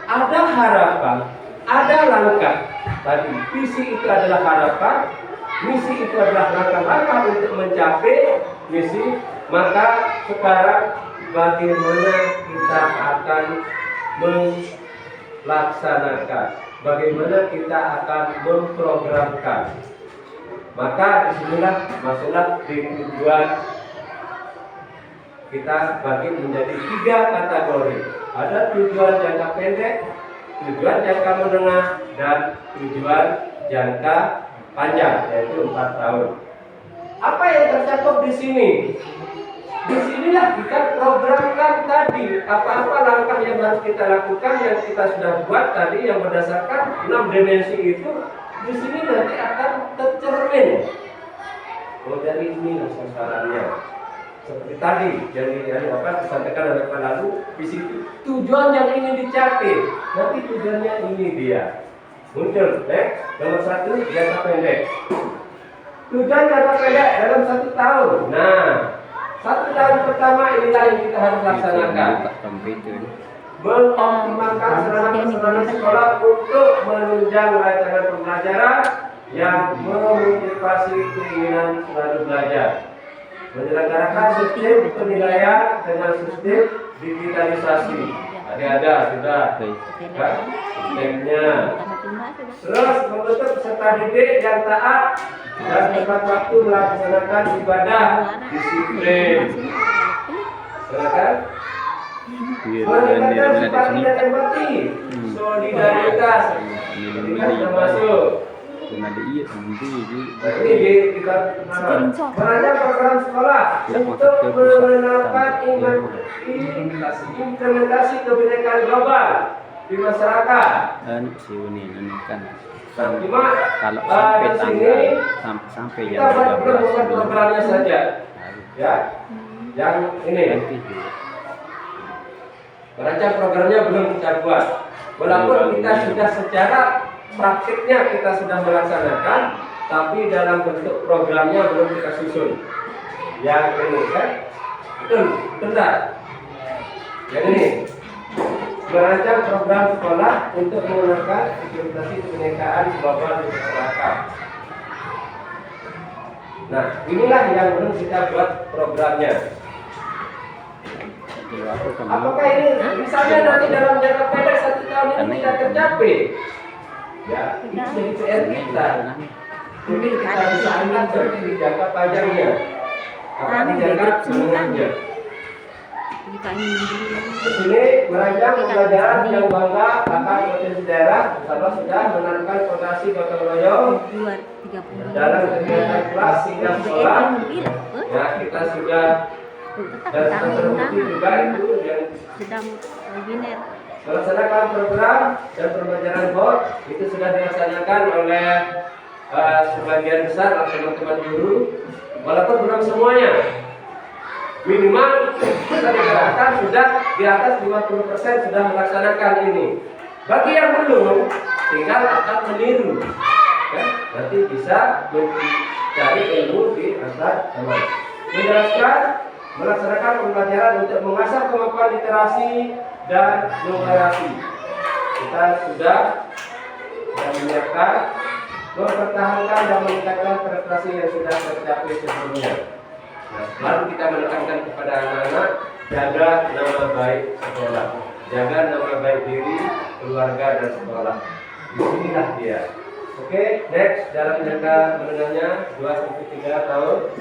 Ada harapan, ada langkah. Tadi visi itu adalah harapan, misi itu adalah langkah-langkah untuk mencapai misi. Maka sekarang bagaimana kita akan melaksanakan, bagaimana kita akan memprogramkan. Maka disinilah masuklah di tujuan. Kita bagi menjadi 3 kategori. Ada tujuan jangka pendek, tujuan jangka menengah, dan tujuan jangka panjang, yaitu 4 tahun. Apa yang tercakup di sini? Di sinilah kita programkan tadi apa-apa langkah yang harus kita lakukan yang kita sudah buat tadi yang berdasarkan 6 dimensi itu. Di sini nanti akan tercermin. Oh, dari ini sasarannya. Seperti tadi yang disampaikan oleh Pak Lalu, visi tujuan yang ingin dicapai. Nanti tujuannya ini dia. Muncul, nomor 1 jangka pendek. Tujuan jangka pendek dalam 1 tahun. Nah, 1 tahun pertama inilah yang kita harus laksanakan. Mengoptimalkan sarana sekolah untuk menunjang rancangan pembelajaran yang memotivasi keinginan selalu belajar. Menyelenggarakan sistem penilaian dengan sistem digitalisasi. Tadi ada sudah kan sistemnya. Terus membentuk peserta didik yang taat dan tepat waktu melaksanakan ibadah disiplin. Silakan. Meningkatkan simpati dan empati, solidaritas. Ini kan termasuk. Ini kita merancang program sekolah untuk mengenalkan implementasi kebinekaan global di masyarakat. Cuma di sini sampai kita baru buat programnya saja, ya. Yang ini merancang programnya belum kita buat, walaupun kita sudah secara praktiknya kita sudah melaksanakan, tapi dalam bentuk programnya belum kita susun. Yang ini kan, betul, bentar. Yang ini merancang program sekolah untuk menggunakan implementasi kebinekaan global di masyarakat. Nah, inilah yang belum kita buat programnya. Apakah ini misalnya nanti dalam jangka pendek 1 tahun ini tidak tercapai? Ya, itu jadi PR kita. Jadi kita bisa angkat dari jangka panjangnya. Apa di jangka menengahnya? Di sini merancang pembelajaran yang bangga akan potensi daerah bersama sudah menanamkan fondasi gotong royong dalam kegiatan kelas hingga sekolah. Ya, kita sudah dan terbukti juga itu yang melaksanakan program dan pembelajaran BOT itu sudah dilaksanakan oleh sebagian besar teman-teman guru, walaupun belum semuanya. Minimal kita dikatakan sudah di atas 50% sudah melaksanakan ini. Bagi yang belum, tinggal akan meniru. Ya, nanti bisa mencari ilmu di antara teman. Menjelaskan, melaksanakan pembelajaran untuk mengasah kemampuan literasi dan numerasi. Kita sudah menyiapkan, mempertahankan dan meningkatkan prestasi yang sudah tercapai sebelumnya. Nah, selalu kita menekankan kepada anak-anak, jaga nama baik sekolah, jaga nama baik diri, keluarga dan sekolah. Inilah dia. Oke, next dalam jangka menengahnya 2 sampai 3 tahun.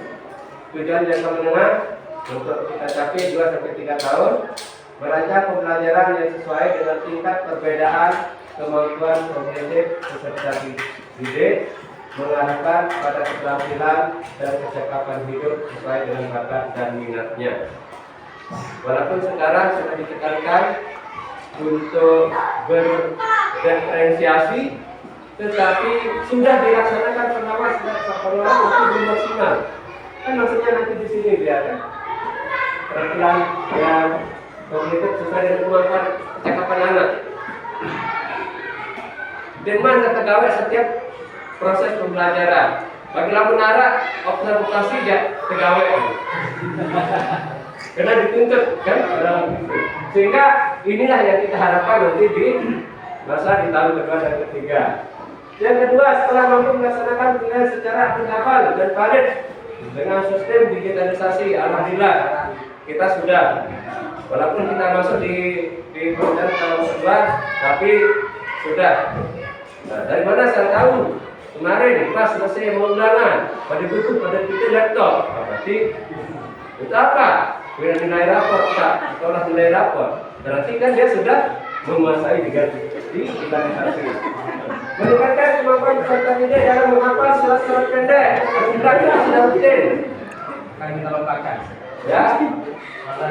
Tujuan jangka menengah untuk kita capai 2 sampai 3 tahun, merancang pembelajaran yang sesuai dengan tingkat perbedaan kemampuan kognitif peserta didik, mengarahkan pada keterampilan dan kecakapan hidup sesuai dengan bakat dan minatnya. Walaupun sekarang sudah ditekankan untuk berdiferensiasi, tetapi sudah dilaksanakan pengawas dan pengelolaan itu belum maksimal. Kan maksudnya nanti di sini dia kan keterampilan yang kognitif sesuai dengan kemampuan kecakapan anak. Dan mana tergawe setiap proses pembelajaran. Bagi lamun arah observasi ya tergawe. Karena dituntut kan dalam itu. Sehingga inilah yang kita harapkan nanti di masa di tahun kedua dan ketiga. Yang kedua, setelah mampu melaksanakan pilihan secara akuntabel dan valid dengan sistem digitalisasi, alhamdulillah kita sudah. Walaupun kita masuk di program tahun kedua, tapi sudah. Nah, dari mana saya tahu? Kemarin pas selesai mengulanan pada buku pada kita laptop, berarti itu apa? Nilai rapor tak, sekolah nilai rapor. Berarti kan dia sudah menguasai digitalisasi. Meningkatkan kemampuan peserta didik dalam menghafal surat-surat pendek. Sudah kita sudah rutin. Akan kita lombakan. Ya.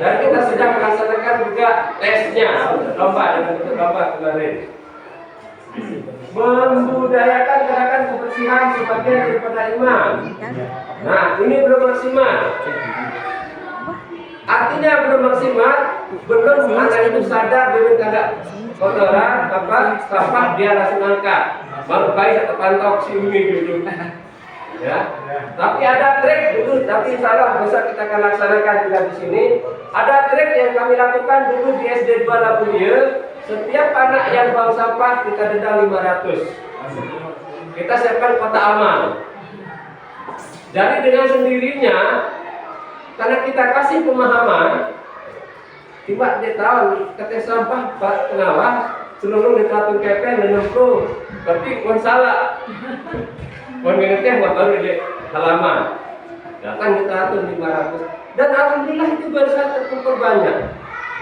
Dan kita sudah melaksanakan juga tesnya, lomba dengan bentuk lomba kemarin. Membudayakan gerakan kebersihan sebagian daripada iman. Nah, ini belum maksimal. Artinya belum maksimal, belum anak itu sadar dengan tanda kotoran, sampah dia langsung angkat. Baru baik terpantau sini dulu. Ya, tapi ada trik dulu, tapi salah bisa kita akan laksanakan juga di sini. Ada trik yang kami lakukan dulu di SD 2 Labuye. Setiap anak yang buang sampah kita denda 500. Kita siapkan kotak amal. Jadi dengan sendirinya, karena kita kasih pemahaman, tiba dia tahu kata sampah pengawas seluruh literatur KPN 60, berarti pun salah. Mengingatnya buat baru di halaman. Datang kita atur 500. Dan alhamdulillah itu baru terkumpul banyak.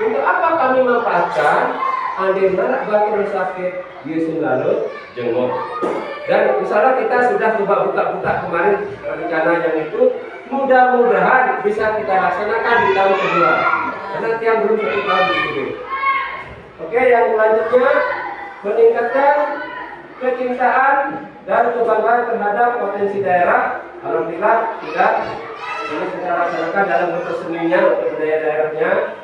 Untuk apa kami manfaatkan? Andai marak bakal sakit, Yesus lalu jenguk. Dan misalnya kita sudah coba buka-buka kemarin rencana yang itu, mudah-mudahan bisa kita laksanakan di tahun kedua. Karena tiang belum 1 tahun di sini. Oke, yang selanjutnya meningkatkan kecintaan dan kebanggaan terhadap potensi daerah. Alhamdulillah sudah ini kita laksanakan dalam bentuk seninya untuk budaya daerahnya.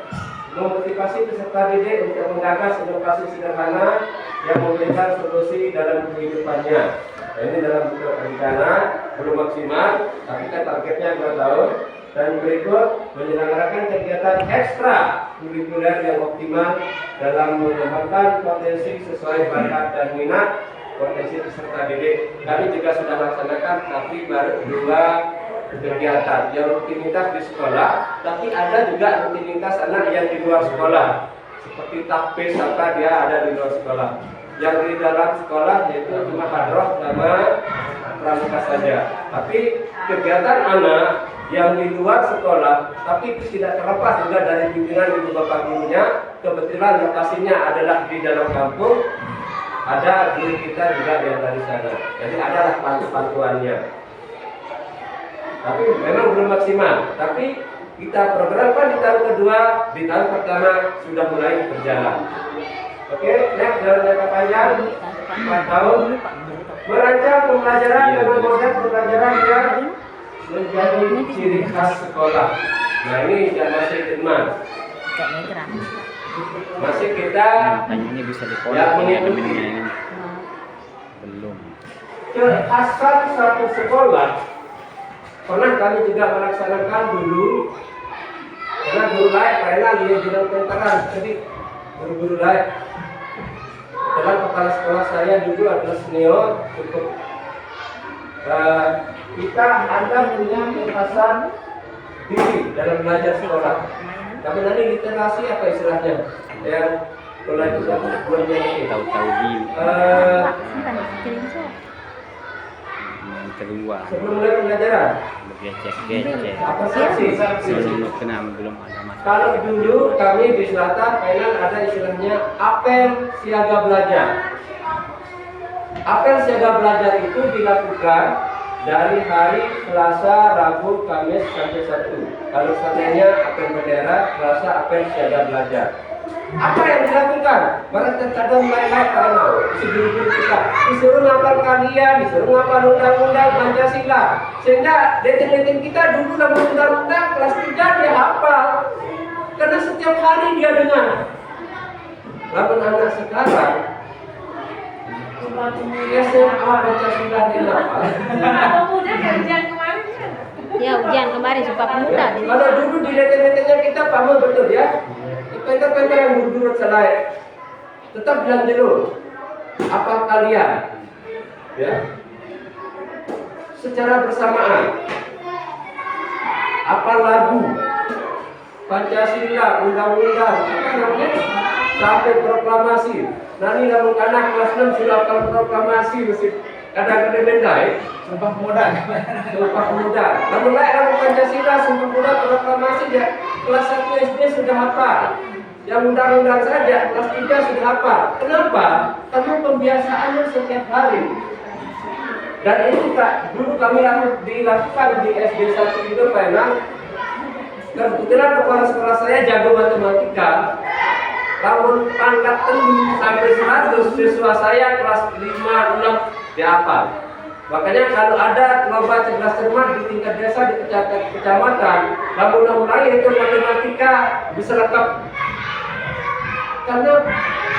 Memotivasi peserta didik untuk menggagas inovasi sederhana yang memberikan solusi dalam kehidupannya. Nah, ini dalam bentuk rencana belum maksimal, tapi kan targetnya 2 tahun. Dan berikut menyelenggarakan kegiatan ekstra kurikuler yang optimal dalam mengembangkan potensi sesuai bakat dan minat potensi peserta didik. Kami juga sudah laksanakan, tapi baru 2 kegiatan yang rutinitas di sekolah, tapi ada juga rutinitas anak yang di luar sekolah, seperti takbir apa dia ada di luar sekolah. Yang di dalam sekolah yaitu cuma hadroh sama pramuka saja. Tapi kegiatan anak yang di luar sekolah, tapi itu tidak terlepas juga dari bimbingan ibu bapak gurunya. Kebetulan lokasinya adalah di dalam kampung. Ada guru kita juga yang dari sana. Jadi adalah pantu-pantuannya. Tapi memang belum maksimal. Tapi kita programkan di tahun kedua, di tahun pertama sudah mulai berjalan. Oke, next dalam jangka panjang 4 tahun merancang pembelajaran dengan model pembelajaran yang menjadi ciri khas sekolah. Nah ini yang masih teman. Masih kita Ini bisa dikolek ya, ini mengikuti ini. Belum. kekhasan satu sekolah. Pernah kami juga melaksanakan dulu, karena guru lain pernah dia bilang tentang, jadi guru-guru lain. Dalam kepala sekolah saya dulu adalah senior, cukup kita ada punya kekhasan diri dalam belajar sekolah. Tapi nanti literasi apa istilahnya? Yang kalau itu buatnya ini. Tahu-tahu di. kedua sebelum mulai pembelajaran. bergecek-gecek Apa saksi? sebelum kena belum ada masalah. Kalau dulu kami di Selatan Thailand ada istilahnya apel siaga belajar. Apel siaga belajar itu dilakukan dari hari Selasa, Rabu, Kamis sampai Sabtu. Kalau seandainya apel bendera, Selasa apel siaga belajar. Apa yang dilakukan? Mereka kadang main-main sebelum kita disuruh ngapal kalian, disuruh ngapal undang-undang Pancasila, sehingga detik-detik kita dulu dalam undang-undang kelas 3 dia hafal, karena setiap hari dia dengar. Lalu anak sekarang SMA Pancasila dia hafal. Ya ujian kemarin sumpah pemuda. Kalau dulu di detik-detiknya kita paham betul ya. Pintar-pintar yang berdurut selai, tetap bilang dulu apa kalian ya secara bersamaan apa lagu Pancasila, undang-undang apa namanya sampai proklamasi. Nani lamun anak kelas 6 sudah akan proklamasi mesti kadang-kadang mendai Sumpah Pemuda. Sumpah Pemuda. Namun lalu Pancasila, Sumpah Pemuda, proklamasi ya kelas 1 SD sudah hafal. Yang undang-undang saja kelas 3 sudah hafal. Kenapa? Karena pembiasaannya setiap hari. Dan itu Kak, dulu kami dilakukan di SD 1 itu memang kebetulan kepala sekolah saya jago matematika. Namun pangkat tinggi sampai 100 siswa saya kelas 5, 6 dia hafal. Makanya kalau ada lomba cerdas cermat di tingkat desa di kecamatan, namun lain itu matematika bisa lengkap. Karena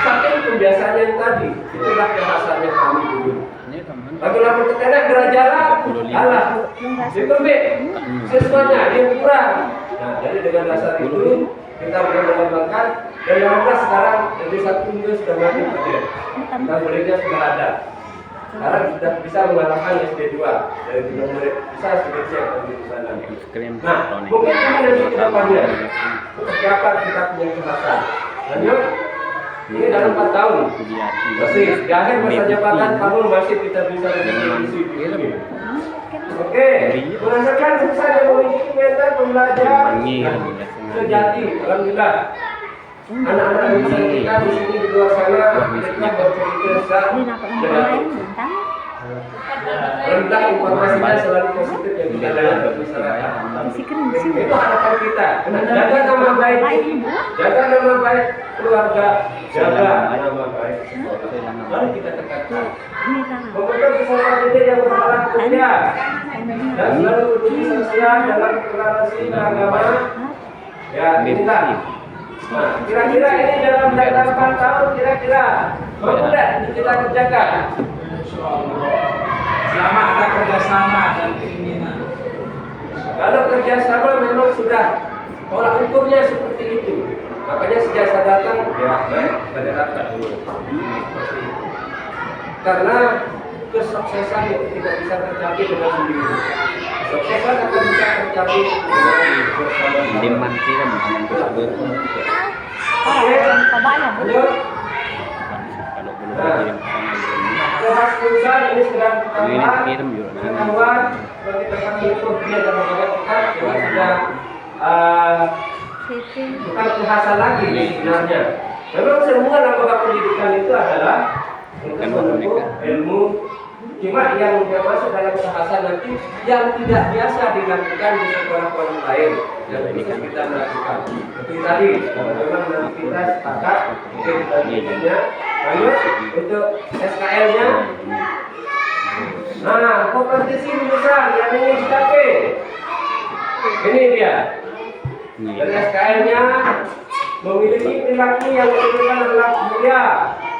saking pembiasaan yang tadi, itulah kehasannya kami dulu. Lagu-lagu terkadang gerajala, alah, dikembik, siswanya dia kurang. Nah, jadi dengan dasar itu kita boleh mengembangkan. Dan yang sekarang jadi 1 minggu sudah mati betul. Kita muridnya sudah ada. Sekarang sudah bisa mengalahkan SD2 dari jumlah murid bisa sudah cek di sana. Nah, mungkin ini nanti ke depannya seperti apa kita punya kemasan. Lanjut, ini dalam 4 tahun masih di akhir masa jabatan kamu masih kita bisa berfungsi. Oke, merasakan sukses yang memiliki mental pembelajar sejati. Alhamdulillah. Anak-anak bisa kita di sini di luar sana mereka berpikir sejati. Rendah informasinya selalu positif yang kita dapat masyarakat. Itu harapan kita. Jaga nama baik, jaga nama baik keluarga, jaga nama baik sekolah. Mari kita tekankan. Membentuk peserta didik yang berharap kerja dan selalu peduli sosial dalam toleransi keagamaan. Ya, kita. Nah, kira-kira ini dalam jangka 4 tahun kira-kira mampu tidak kita kerjakan? Selama ada kerjasama dan keinginan. Kalau kerjasama memang sudah tolak ukurnya seperti itu. Makanya sejak saya datang ya baik pada rapat dulu. Karena kesuksesan itu tidak bisa tercapai dengan sendiri. Kesuksesan akan bisa tercapai dengan bersama. Dimanti kan tersebut Lanjut. kalau belum dikirim Kelas perusahaan ini sedang ini ditambah. kirim juga Kawan, sebagai tempat itu dia dan kita sudah bukan kekhasan lagi sebenarnya. Memang semua lembaga pendidikan itu adalah untuk menempuh ilmu. Cuma yang masuk dalam kekhasan nanti yang tidak biasa dilakukan di sekolah-sekolah lain yang bisa kita lakukan. Seperti tadi, memang nanti kita sepakat mungkin kita lalu untuk SKL-nya. Nah, kompetisi besar yang ingin dicapai. Ini dia. Dan SKL-nya memiliki perilaku yang menunjukkan adalah mulia.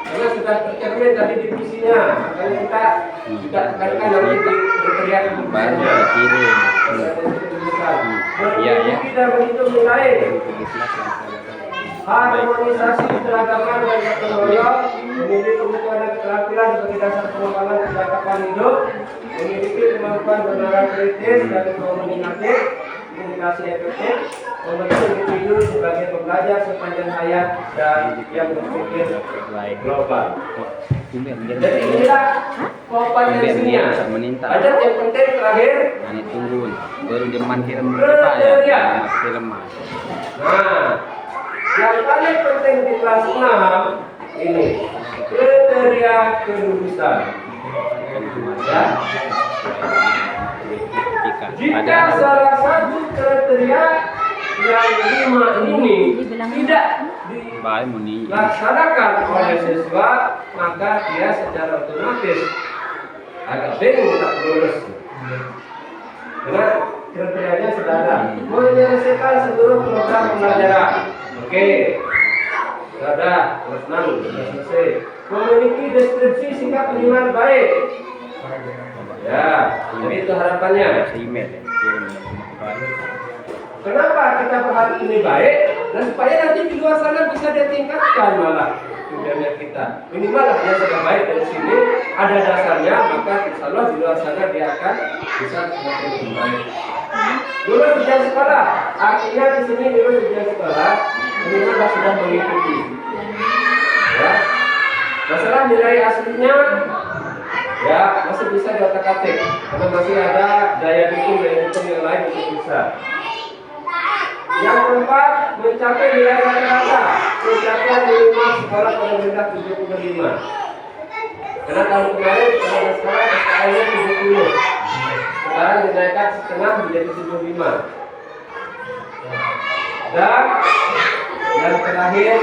Karena sudah tercermin tadi di visinya. Makanya kita juga tekankan nanti di kriteria baru dikirim. Iya ya. Kita menghitung nilai. Harmonisasi keragaman dan gotong royong, memiliki kebutuhan dan keterampilan sebagai dasar pengembangan kecakapan hidup, memiliki kemampuan bernalar kritis dan komunikatif, komunikasi efektif, membentuk individu sebagai pembelajar sepanjang hayat dan yang berpikir global. Jadi inilah kompetensinya. Dia meninta. Ada yang penting terakhir. Nah, ini tunggu. Baru dia mankiran kita ya. Masih lemah. Nah, yang paling penting di kelas 6 ini kriteria kelulusan. Ya. Jika salah satu kriteria yang 5 ini tidak dilaksanakan oleh siswa, maka dia secara otomatis agak bingung tak lulus. Karena kriterianya sudah ada. Menyelesaikan seluruh program pembelajaran. Oke. Sudah ada. Kelas 6 sudah selesai. Memiliki deskripsi singkat minimal baik. Ya, jadi itu harapannya. Email ya. Kirim. Kenapa kita berharap ini baik? Dan supaya nanti di luar sana bisa ditingkatkan malah tujuannya kita. Minimal lah dia sudah baik dari sini, ada dasarnya, maka insya Allah di luar sana dia akan bisa semakin baik. Lulus ujian sekolah, artinya di sini lulus ujian sekolah minimal sudah mengikuti. Ya, masalah nilai aslinya ya masih bisa diotak-atik karena masih ada daya dukung yang lain untuk bisa. Yang keempat, mencapai nilai rata-rata pencapaian minimal sekolah pemerintah 75. Karena tahun kemarin pada sekolah SKL-nya 70. Sekarang dinaikkan setengah menjadi 75. Dan yang terakhir,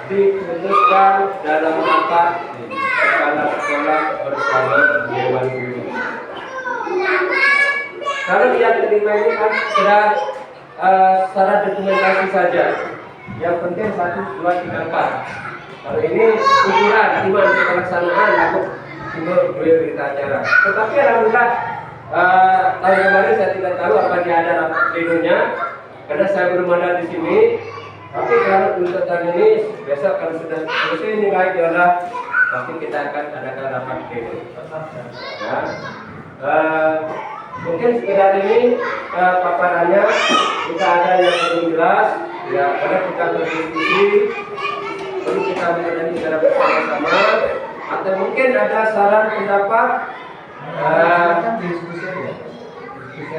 diputuskan dalam rapat kepala sekolah bersama dewan guru. Kalau yang kelima ini kan sudah syarat dokumentasi saja. Yang penting 1, 2, 3, 4. Kalau ini ukuran iman pelaksanaan untuk beliau berita acara. Tetapi alhamdulillah tahun kemarin saya tidak tahu apa dia ada rapat plenonya karena saya belum ada di sini. Tapi kalau untuk tahun ini besok kalau sudah selesai nilai diolah pasti kita akan adakan rapat pleno. Ya. Mungkin sekedar ini paparannya kita ada yang belum jelas ya karena kita berdiskusi perlu kita menjalani secara bersama-sama atau mungkin ada saran pendapat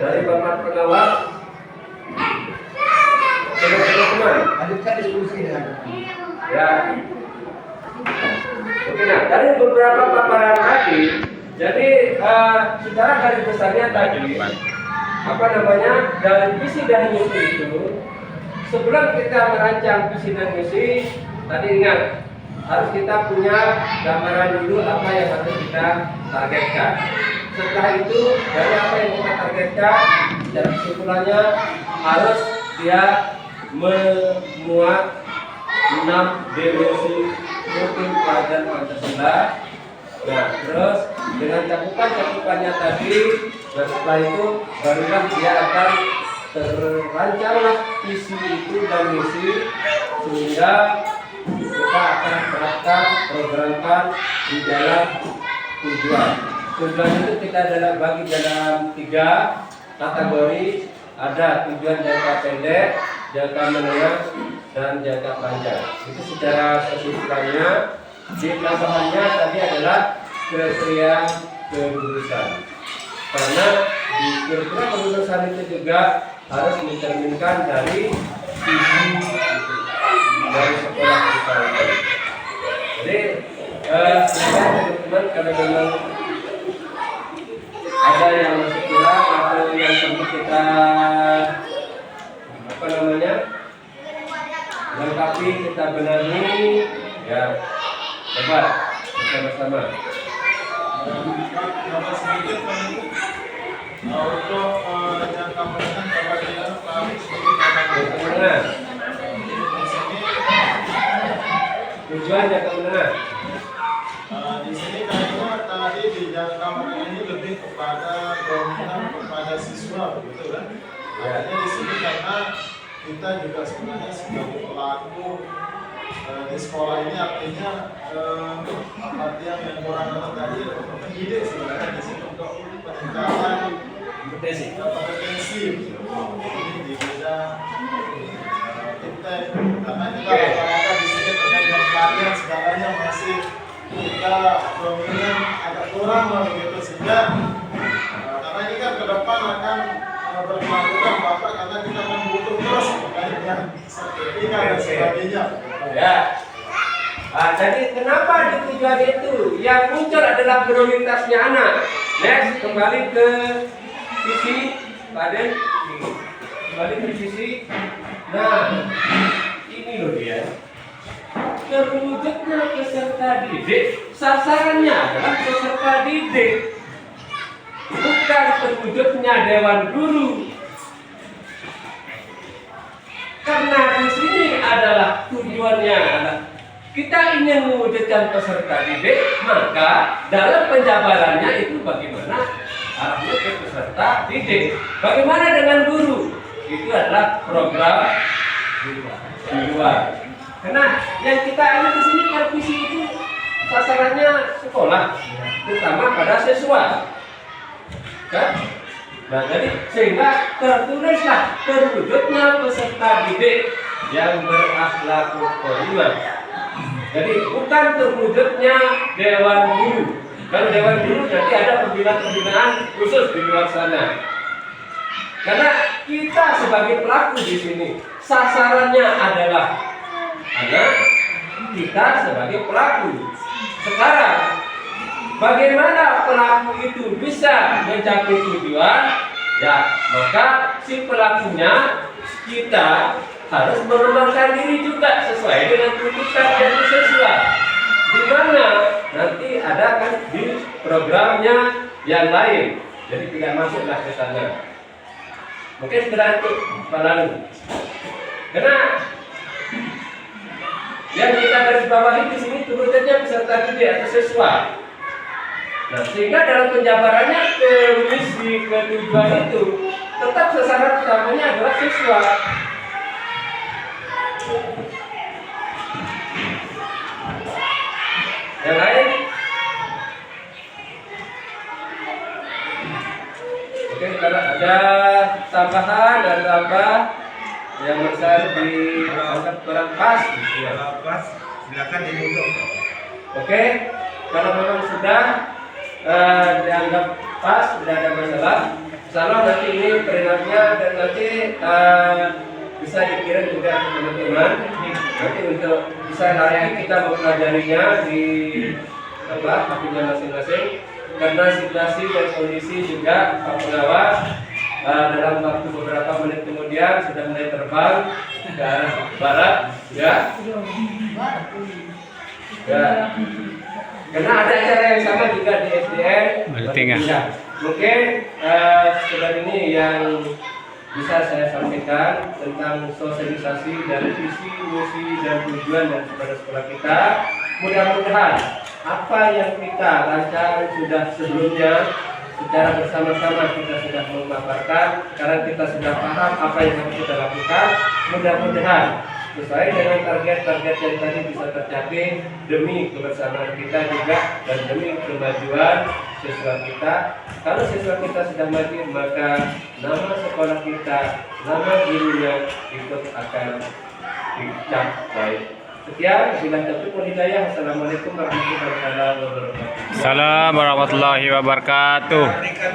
dari Bapak Pengawas teman-teman Lanjutkan diskusi ya. Oke, nah dari beberapa paparan tadi jadi secara garis besarnya tadi apa namanya dari visi dan misi itu sebelum kita merancang visi dan misi tadi ingat harus kita punya gambaran dulu apa yang harus kita targetkan. Setelah itu dari apa yang kita targetkan dan kesimpulannya harus dia memuat 6 dimensi mutu pelajaran Pancasila. Nah, terus dengan cakupan-cakupannya tadi, dan setelah itu barulah dia akan terancanglah visi itu dan misi sehingga kita akan terapkan, programkan di dalam tujuan. Tujuan itu kita bagi dalam 3 kategori. Ada tujuan jangka pendek, jangka menengah, dan jangka panjang. Itu secara kesimpulannya. Di tambahannya tadi adalah kriteria kelulusan. Karena di kriteria kelulusan itu juga harus mencerminkan dari visi dari sekolah kita. Jadi teman-teman kalau memang ada yang masih kurang atau yang perlu kita lengkapi, kita benahi ya. Coba bersama-sama. Nama sedikit untuk jangka menengah coba kita menengah. Tujuan jangka menengah. Di sini kayaknya tadi di jangka menengah ini lebih kepada dominan kepada siswa, begitu kan? Artinya di sini karena kita juga sebenarnya sebagai pelaku di sekolah ini artinya artinya yang kurang tadi pendidik sebenarnya di sini untuk peningkatan kompetensi ini di bidang kita karena kita rata-rata di sini terkait dengan pelatihan segalanya masih kita kita dominan agak kurang lah begitu, sehingga karena ini kan ke depan akan berkelanjutan Bapak, karena kita akan butuh terus terkait dengan sertifikat dan sebagainya. Ya. Jadi kenapa di tujuan itu? Yang muncul adalah prioritasnya anak. Next, kembali ke visi, Paden. Kembali ke visi. Nah, ini loh dia. Terwujudnya peserta didik, sasarannya adalah peserta didik, bukan terwujudnya dewan guru. Karena di sini adalah tujuannya adalah kita ingin mewujudkan peserta didik, maka dalam penjabarannya itu bagaimana arahnya ke peserta didik. Bagaimana dengan guru? Itu adalah program di luar. Karena yang kita ini di sini kan visi itu sasarannya sekolah, terutama pada siswa. Kan? Nah, jadi sehingga tertulislah terwujudnya peserta didik yang berakhlakul karimah. Jadi bukan terwujudnya dewan guru. Kalau dewan guru nanti ada pembinaan khusus di luar sana. Karena kita sebagai pelaku di sini sasarannya adalah anak, kita sebagai pelaku. Sekarang bagaimana pelaku itu bisa mencapai tujuan? Ya, maka si pelakunya kita harus mengembangkan diri juga sesuai dengan tuntutan dari siswa. Di mana nanti ada kan di programnya yang lain. Jadi tidak masuklah ke sana. Mungkin sekedar untuk Pak Lalu. Karena yang kita garis bawahi di sini turutnya peserta didik atau siswa. Nah, sehingga dalam penjabarannya ke misi, ke tujuan itu tetap sasaran utamanya adalah siswa. Yang lain? Oke, kalau ada tambahan dan tambah yang bisa diangkat kurang pas, Silakan dibuka. Oke, kalau memang sudah dianggap pas, tidak ada masalah. Insyaallah nanti ini peringatnya dan nanti bisa dikirim juga ke teman-teman. Nanti untuk bisa hari kita mempelajarinya di hatinya masing-masing. Karena situasi dan kondisi juga Pak Pengawas dalam waktu beberapa menit kemudian sudah mulai terbang ke arah barat, ya. Ya. Karena ada acara yang sama juga di SDN. Ya. Mungkin sekedar ini yang bisa saya sampaikan tentang sosialisasi dari visi, misi, dan tujuan dari sekolah kita. Mudah-mudahan apa yang kita rancang sudah sebelumnya secara bersama-sama kita sudah memaparkan, karena kita sudah paham apa yang harus kita lakukan. Mudah-mudahan sesuai dengan target-target yang tadi bisa tercapai demi kebersamaan kita juga dan demi kemajuan siswa kita. Kalau siswa kita sudah maju, maka nama sekolah kita, nama gurunya itu akan dicapai. Sekian, bila taufiq wal hidayah. Assalamualaikum warahmatullahi wabarakatuh. Assalamualaikum warahmatullahi wabarakatuh.